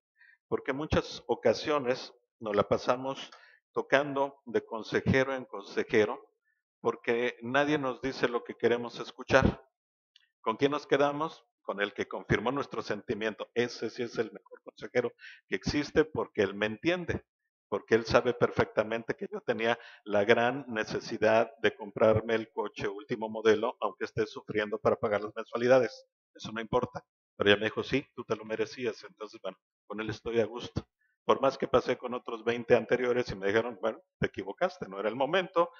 porque en muchas ocasiones nos la pasamos tocando de consejero en consejero, porque nadie nos dice lo que queremos escuchar. ¿Con quién nos quedamos? Con el que confirmó nuestro sentimiento. Ese sí es el mejor consejero que existe porque él me entiende, porque él sabe perfectamente que yo tenía la gran necesidad de comprarme el coche último modelo, aunque esté sufriendo para pagar las mensualidades. Eso no importa. Pero ella me dijo, sí, tú te lo merecías. Entonces, bueno, con él estoy a gusto. Por más que pasé con otros 20 anteriores y me dijeron, bueno, te equivocaste, no era el momento,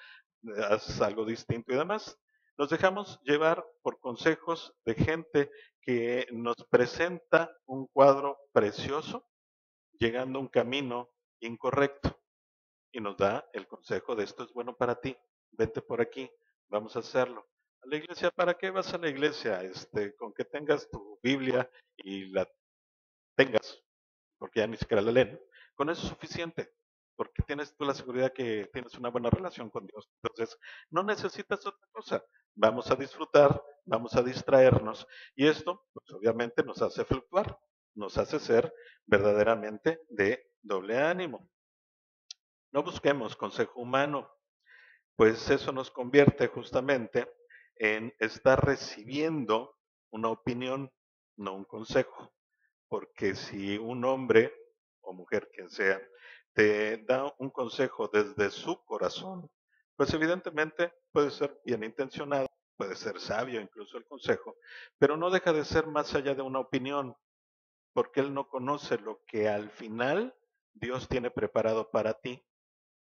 haz algo distinto y demás. Nos dejamos llevar por consejos de gente que nos presenta un cuadro precioso, llegando a un camino incorrecto y nos da el consejo de esto es bueno para ti, vente por aquí, vamos a hacerlo. ¿A la iglesia? ¿Para qué vas a la iglesia? Con que tengas tu Biblia y la tengas, porque ya ni siquiera la leen, con eso es suficiente, porque tienes tú la seguridad que tienes una buena relación con Dios. Entonces, no necesitas otra cosa. Vamos a disfrutar, vamos a distraernos, y esto, pues obviamente nos hace fluctuar, nos hace ser verdaderamente de doble ánimo. No busquemos consejo humano, pues eso nos convierte justamente en estar recibiendo una opinión, no un consejo. Porque si un hombre o mujer, quien sea, te da un consejo desde su corazón, pues evidentemente puede ser bien intencionado, puede ser sabio incluso el consejo, pero no deja de ser más allá de una opinión, porque él no conoce lo que al final Dios tiene preparado para ti.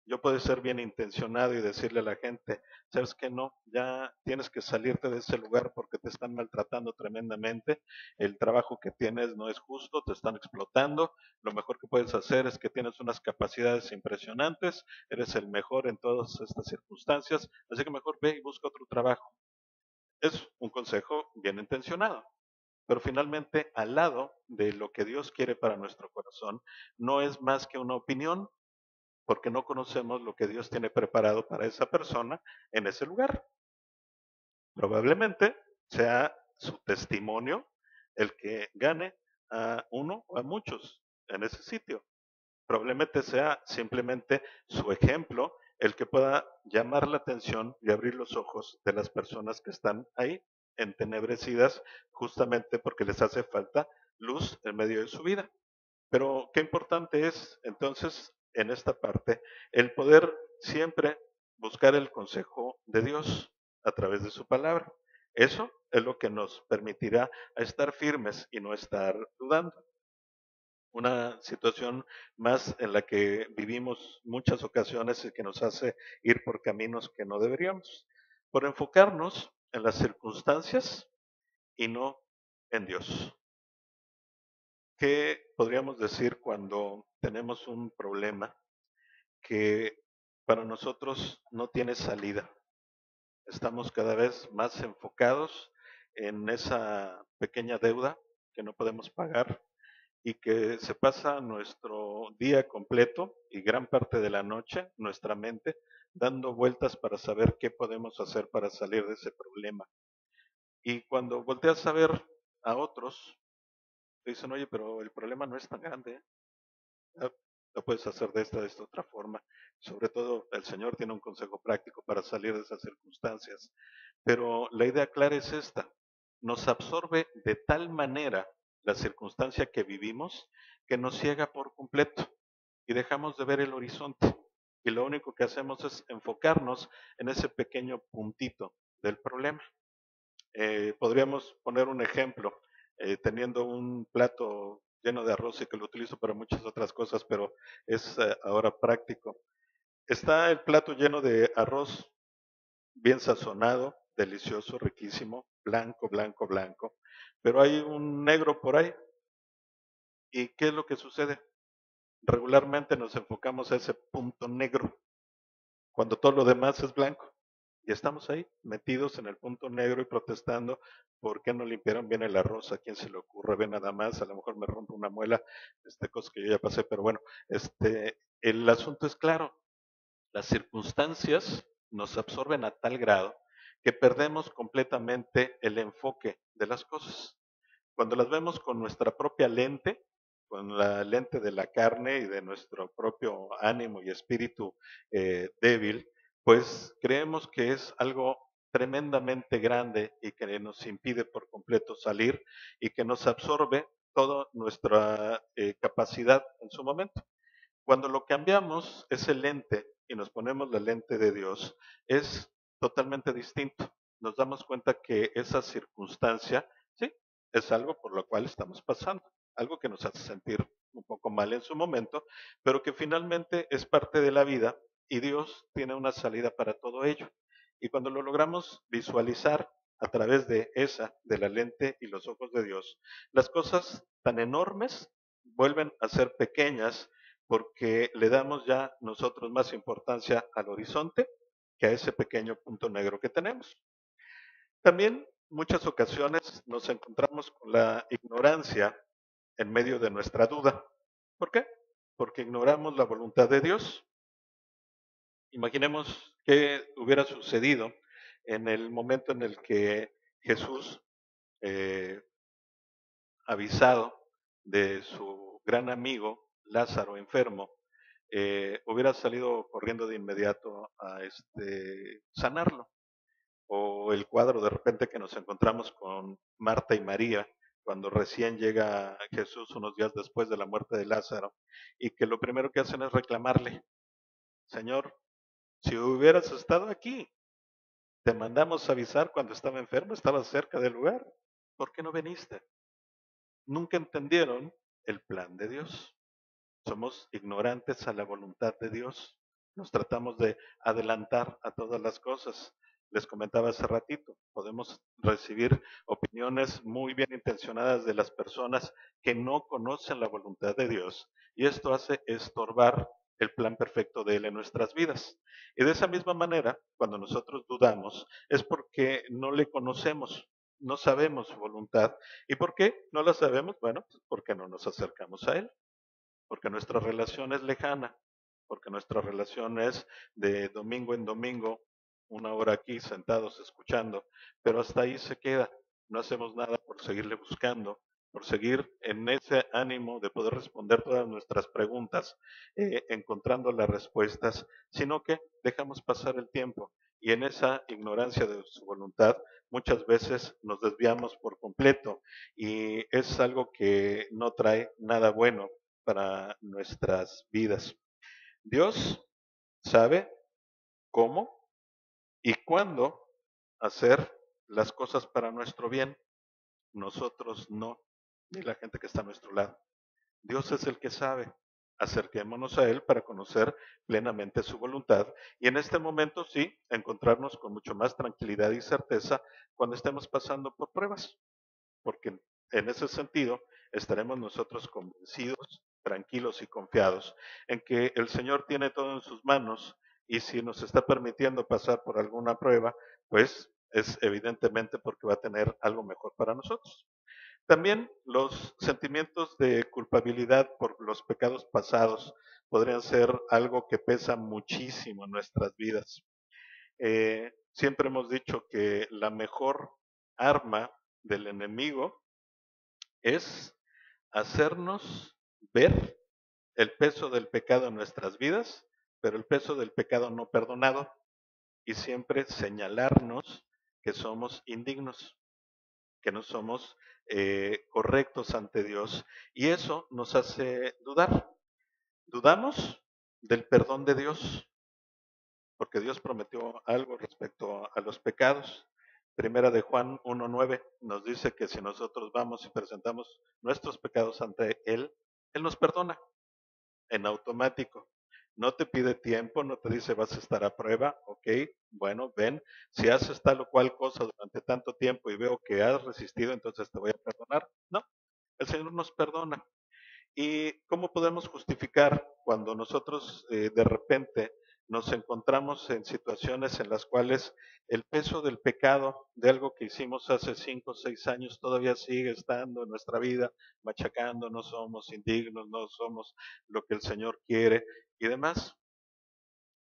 Yo puedo ser bien intencionado y decirle a la gente, sabes que no, ya tienes que salirte de ese lugar porque te están maltratando tremendamente, el trabajo que tienes no es justo, te están explotando, lo mejor que puedes hacer es que tienes unas capacidades impresionantes, eres el mejor en todas estas circunstancias, así que mejor ve y busca otro trabajo. Es un consejo bien intencionado, pero finalmente al lado de lo que Dios quiere para nuestro corazón, no es más que una opinión, porque no conocemos lo que Dios tiene preparado para esa persona en ese lugar. Probablemente sea su testimonio el que gane a uno o a muchos en ese sitio. Probablemente sea simplemente su ejemplo el que pueda llamar la atención y abrir los ojos de las personas que están ahí entenebrecidas justamente porque les hace falta luz en medio de su vida. Pero qué importante es entonces en esta parte el poder siempre buscar el consejo de Dios a través de su palabra. Eso es lo que nos permitirá estar firmes y no estar dudando. Una situación más en la que vivimos muchas ocasiones y que nos hace ir por caminos que no deberíamos, por enfocarnos en las circunstancias y no en Dios. ¿Qué podríamos decir cuando tenemos un problema que para nosotros no tiene salida? Estamos cada vez más enfocados en esa pequeña deuda que no podemos pagar y que se pasa nuestro día completo y gran parte de la noche, nuestra mente, dando vueltas para saber qué podemos hacer para salir de ese problema. Y cuando volteas a ver a otros, te dicen, oye, pero el problema no es tan grande, ¿eh? Ah, lo puedes hacer de esta otra forma. Sobre todo, el Señor tiene un consejo práctico para salir de esas circunstancias. Pero la idea clara es esta. Nos absorbe de tal manera la circunstancia que vivimos que nos ciega por completo y dejamos de ver el horizonte. Y lo único que hacemos es enfocarnos en ese pequeño puntito del problema. Podríamos poner un ejemplo, teniendo un plato lleno de arroz y que lo utilizo para muchas otras cosas, pero es ahora práctico. Está el plato lleno de arroz bien sazonado, delicioso, riquísimo, blanco, blanco, blanco, pero hay un negro por ahí. ¿Y qué es lo que sucede? Regularmente nos enfocamos a ese punto negro, cuando todo lo demás es blanco. Y estamos ahí, metidos en el punto negro y protestando, ¿por qué no limpiaron bien el arroz? ¿A quién se le ocurre? Ve nada más, a lo mejor me rompo una muela, cosa que yo ya pasé, pero bueno, el asunto es claro, las circunstancias nos absorben a tal grado que perdemos completamente el enfoque de las cosas. Cuando las vemos con nuestra propia lente, con la lente de la carne y de nuestro propio ánimo y espíritu débil, pues creemos que es algo tremendamente grande y que nos impide por completo salir y que nos absorbe toda nuestra capacidad en su momento. Cuando lo cambiamos, ese lente, y nos ponemos la lente de Dios, es totalmente distinto. Nos damos cuenta que esa circunstancia, sí, es algo por lo cual estamos pasando, algo que nos hace sentir un poco mal en su momento, pero que finalmente es parte de la vida y Dios tiene una salida para todo ello. Y cuando lo logramos visualizar a través de de la lente y los ojos de Dios, las cosas tan enormes vuelven a ser pequeñas porque le damos ya nosotros más importancia al horizonte que a ese pequeño punto negro que tenemos. También muchas ocasiones nos encontramos con la ignorancia en medio de nuestra duda. ¿Por qué? Porque ignoramos la voluntad de Dios. Imaginemos qué hubiera sucedido en el momento en el que Jesús, eh, avisado de su gran amigo Lázaro enfermo, hubiera salido corriendo de inmediato a sanarlo. O el cuadro de repente que nos encontramos con Marta y María cuando recién llega Jesús unos días después de la muerte de Lázaro y que lo primero que hacen es reclamarle, Señor, si hubieras estado aquí, te mandamos avisar cuando estaba enfermo, estaba cerca del lugar, ¿por qué no viniste? Nunca entendieron el plan de Dios. Somos ignorantes a la voluntad de Dios. Nos tratamos de adelantar a todas las cosas. Les comentaba hace ratito, podemos recibir opiniones muy bien intencionadas de las personas que no conocen la voluntad de Dios y esto hace estorbar el plan perfecto de Él en nuestras vidas. Y de esa misma manera, cuando nosotros dudamos, es porque no le conocemos, no sabemos su voluntad. ¿Y por qué no la sabemos? Bueno, pues porque no nos acercamos a Él, porque nuestra relación es lejana, porque nuestra relación es de domingo en domingo, una hora aquí sentados escuchando, pero hasta ahí se queda. No hacemos nada por seguirle buscando, por seguir en ese ánimo de poder responder todas nuestras preguntas, encontrando las respuestas, sino que dejamos pasar el tiempo y en esa ignorancia de su voluntad muchas veces nos desviamos por completo y es algo que no trae nada bueno para nuestras vidas. Dios sabe cómo y cuándo hacer las cosas para nuestro bien. Nosotros no, ni la gente que está a nuestro lado. Dios es el que sabe. Acerquémonos a Él para conocer plenamente su voluntad y en este momento sí, encontrarnos con mucho más tranquilidad y certeza cuando estemos pasando por pruebas, porque en ese sentido estaremos nosotros convencidos, tranquilos y confiados en que el Señor tiene todo en sus manos y si nos está permitiendo pasar por alguna prueba, pues es evidentemente porque va a tener algo mejor para nosotros. También los sentimientos de culpabilidad por los pecados pasados podrían ser algo que pesa muchísimo en nuestras vidas. Siempre hemos dicho que la mejor arma del enemigo es hacernos ver el peso del pecado en nuestras vidas, pero el peso del pecado no perdonado y siempre señalarnos que somos indignos, que no somos correctos ante Dios. Y eso nos hace dudar. Dudamos del perdón de Dios, porque Dios prometió algo respecto a los pecados. Primera de Juan 1:9 nos dice que si nosotros vamos y presentamos nuestros pecados ante Él, Él nos perdona en automático. No te pide tiempo, no te dice vas a estar a prueba, ok, bueno, ven, si haces tal o cual cosa durante tanto tiempo y veo que has resistido, entonces te voy a perdonar. No, el Señor nos perdona. ¿Y cómo podemos justificar cuando nosotros de repente nos encontramos en situaciones en las cuales el peso del pecado de algo que hicimos hace 5 o 6 años todavía sigue estando en nuestra vida, machacando, no somos indignos, no somos lo que el Señor quiere y demás?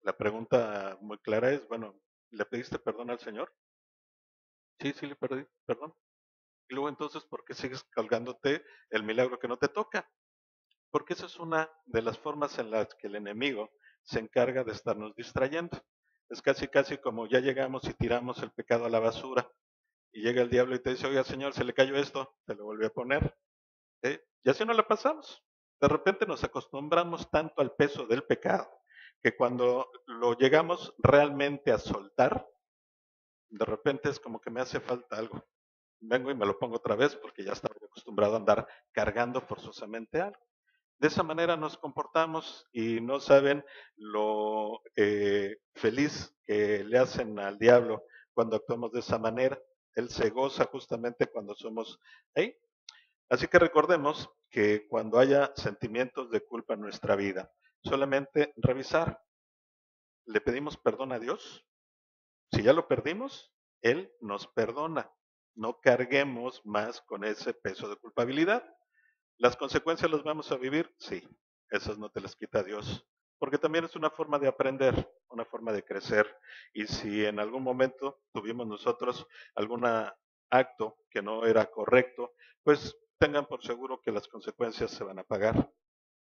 La pregunta muy clara es, bueno, ¿le pediste perdón al Señor? Sí, sí le pedí perdón. Y luego entonces, ¿por qué sigues colgándote el milagro que no te toca? Porque esa es una de las formas en las que el enemigo se encarga de estarnos distrayendo. Es casi, casi como ya llegamos y tiramos el pecado a la basura y llega el diablo y te dice, oiga señor, se le cayó esto, te lo volvió a poner. Y así no la pasamos. De repente nos acostumbramos tanto al peso del pecado que cuando lo llegamos realmente a soltar, de repente es como que me hace falta algo. Vengo y me lo pongo otra vez porque ya estaba acostumbrado a andar cargando forzosamente algo. De esa manera nos comportamos y no saben lo feliz que le hacen al diablo cuando actuamos de esa manera. Él se goza justamente cuando somos ahí. Así que recordemos que cuando haya sentimientos de culpa en nuestra vida, solamente revisar, ¿le pedimos perdón a Dios? Si ya lo perdimos, Él nos perdona. No carguemos más con ese peso de culpabilidad. ¿Las consecuencias las vamos a vivir? Sí, esas no te las quita Dios, porque también es una forma de aprender, una forma de crecer. Y si en algún momento tuvimos nosotros algún acto que no era correcto, pues tengan por seguro que las consecuencias se van a pagar,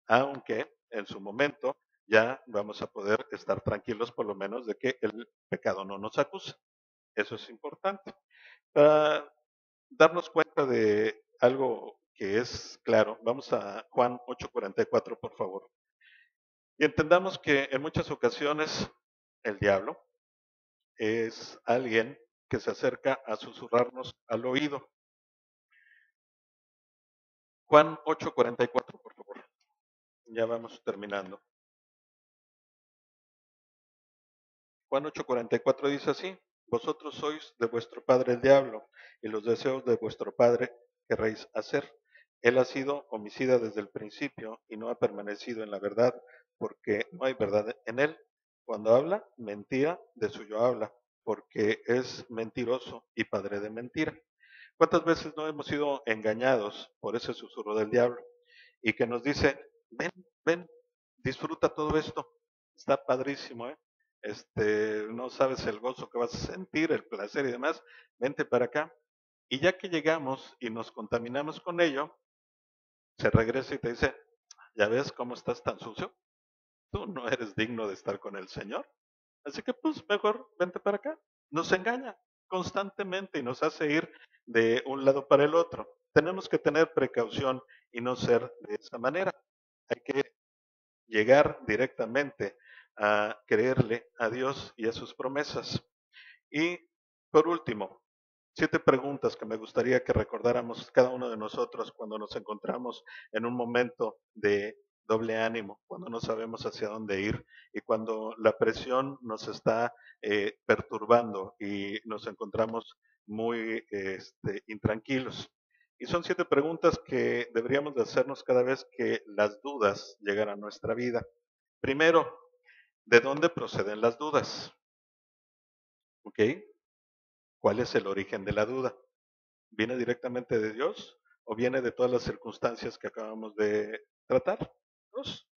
aunque en su momento ya vamos a poder estar tranquilos por lo menos de que el pecado no nos acusa. Eso es importante. Para darnos cuenta de algo que es claro, vamos a Juan 8:44, por favor. Y entendamos que en muchas ocasiones el diablo es alguien que se acerca a susurrarnos al oído. Juan 8:44, por favor. Ya vamos terminando. Juan 8:44 dice así, vosotros sois de vuestro padre el diablo, y los deseos de vuestro padre querréis hacer. Él ha sido homicida desde el principio y no ha permanecido en la verdad, porque no hay verdad en él. Cuando habla, mentira de suyo habla, porque es mentiroso y padre de mentira. ¿Cuántas veces no hemos sido engañados por ese susurro del diablo? Y que nos dice, ven, ven, disfruta todo esto, está padrísimo, ¿eh? No sabes el gozo que vas a sentir, el placer y demás, vente para acá. Y ya que llegamos y nos contaminamos con ello, se regresa y te dice, ¿ya ves cómo estás tan sucio? Tú no eres digno de estar con el Señor. Así que pues mejor vente para acá. Nos engaña constantemente y nos hace ir de un lado para el otro. Tenemos que tener precaución y no ser de esa manera. Hay que llegar directamente a creerle a Dios y a sus promesas. Y por último, 7 preguntas que me gustaría que recordáramos cada uno de nosotros cuando nos encontramos en un momento de doble ánimo, cuando no sabemos hacia dónde ir y cuando la presión nos está perturbando y nos encontramos muy intranquilos. Y son 7 preguntas que deberíamos de hacernos cada vez que las dudas llegan a nuestra vida. Primero, ¿de dónde proceden las dudas? ¿Ok? ¿Cuál es el origen de la duda? ¿Viene directamente de Dios o viene de todas las circunstancias que acabamos de tratar? Dos,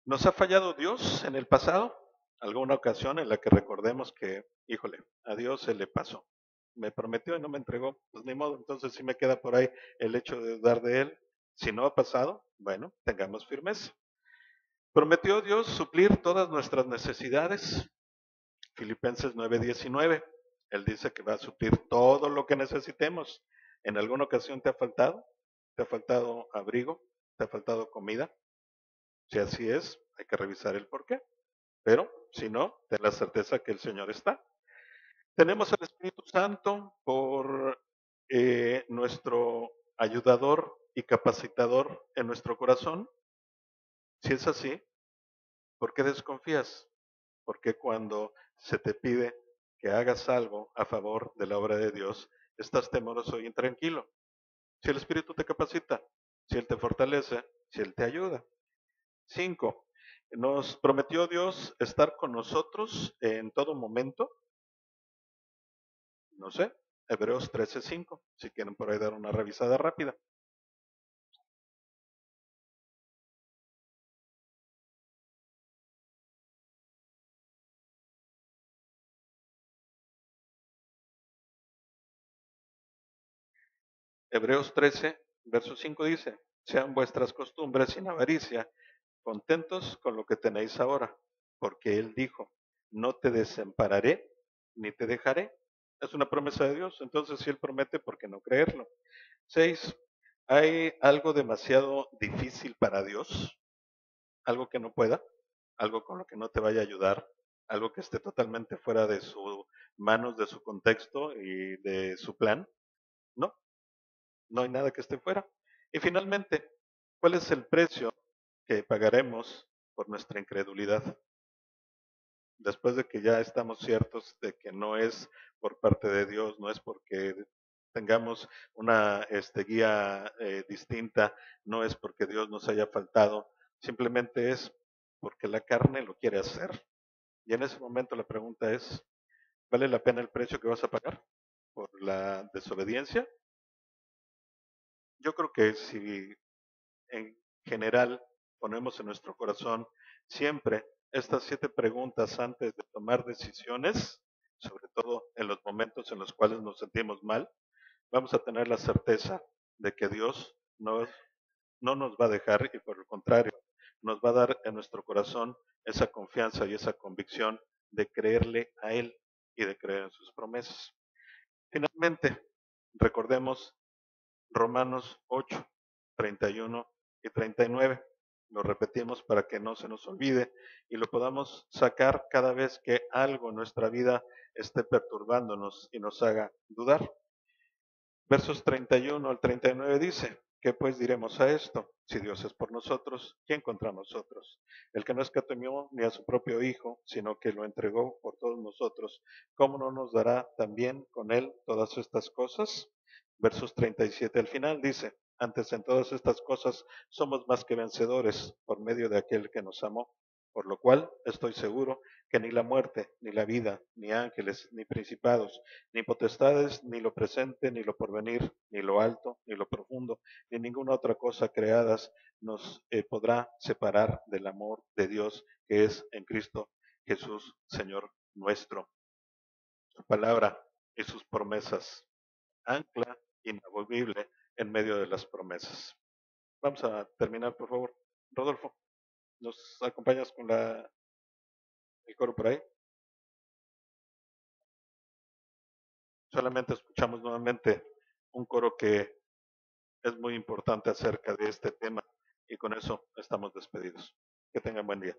¿nos ha fallado Dios en el pasado? ¿Alguna ocasión en la que recordemos que, híjole, a Dios se le pasó? Me prometió y no me entregó, pues ni modo, entonces sí me queda por ahí el hecho de dudar de Él. Si no ha pasado, bueno, tengamos firmeza. ¿Prometió Dios suplir todas nuestras necesidades? Filipenses 9:19. Él dice que va a suplir todo lo que necesitemos. ¿En alguna ocasión te ha faltado? ¿Te ha faltado abrigo? ¿Te ha faltado comida? Si así es, hay que revisar el por qué. Pero si no, ten la certeza que el Señor está. Tenemos al Espíritu Santo por nuestro ayudador y capacitador en nuestro corazón. Si es así, ¿por qué desconfías? Porque cuando se te pide que hagas algo a favor de la obra de Dios, estás temeroso y intranquilo. Si el Espíritu te capacita, si Él te fortalece, si Él te ayuda. 5. Nos prometió Dios estar con nosotros en todo momento. No sé, Hebreos 13:5, si quieren por ahí dar una revisada rápida. Hebreos 13, verso 5 dice, sean vuestras costumbres sin avaricia, contentos con lo que tenéis ahora, porque Él dijo, no te desampararé ni te dejaré. Es una promesa de Dios, entonces si Él promete, ¿por qué no creerlo? 6. ¿Hay algo demasiado difícil para Dios? ¿Algo que no pueda? ¿Algo con lo que no te vaya a ayudar? ¿Algo que esté totalmente fuera de sus manos, de su contexto y de su plan? No, no hay nada que esté fuera. Y finalmente, ¿cuál es el precio que pagaremos por nuestra incredulidad? Después de que ya estamos ciertos de que no es por parte de Dios, no es porque tengamos una guía distinta, no es porque Dios nos haya faltado, simplemente es porque la carne lo quiere hacer. Y en ese momento la pregunta es, ¿vale la pena el precio que vas a pagar por la desobediencia? Yo creo que si en general ponemos en nuestro corazón siempre estas 7 preguntas antes de tomar decisiones, sobre todo en los momentos en los cuales nos sentimos mal, vamos a tener la certeza de que Dios no nos va a dejar y por el contrario, nos va a dar en nuestro corazón esa confianza y esa convicción de creerle a Él y de creer en sus promesas. Finalmente, recordemos Romanos 8, 31 y 39. Lo repetimos para que no se nos olvide y lo podamos sacar cada vez que algo en nuestra vida esté perturbándonos y nos haga dudar. Versos 31 al 39 dice, ¿qué pues diremos a esto? Si Dios es por nosotros, ¿quién contra nosotros? El que no escatimó ni a su propio Hijo, sino que lo entregó por todos nosotros, ¿cómo no nos dará también con él todas estas cosas? Versos 37 al final dice, antes en todas estas cosas somos más que vencedores por medio de aquel que nos amó, por lo cual estoy seguro que ni la muerte, ni la vida, ni ángeles, ni principados, ni potestades, ni lo presente, ni lo porvenir, ni lo alto, ni lo profundo, ni ninguna otra cosa creadas nos podrá separar del amor de Dios que es en Cristo Jesús, Señor nuestro. Su palabra y sus promesas, ancla inamovible en medio de las promesas. Vamos a terminar, por favor. Rodolfo, ¿nos acompañas con el coro por ahí? Solamente escuchamos nuevamente un coro que es muy importante acerca de este tema y con eso estamos despedidos. Que tengan buen día.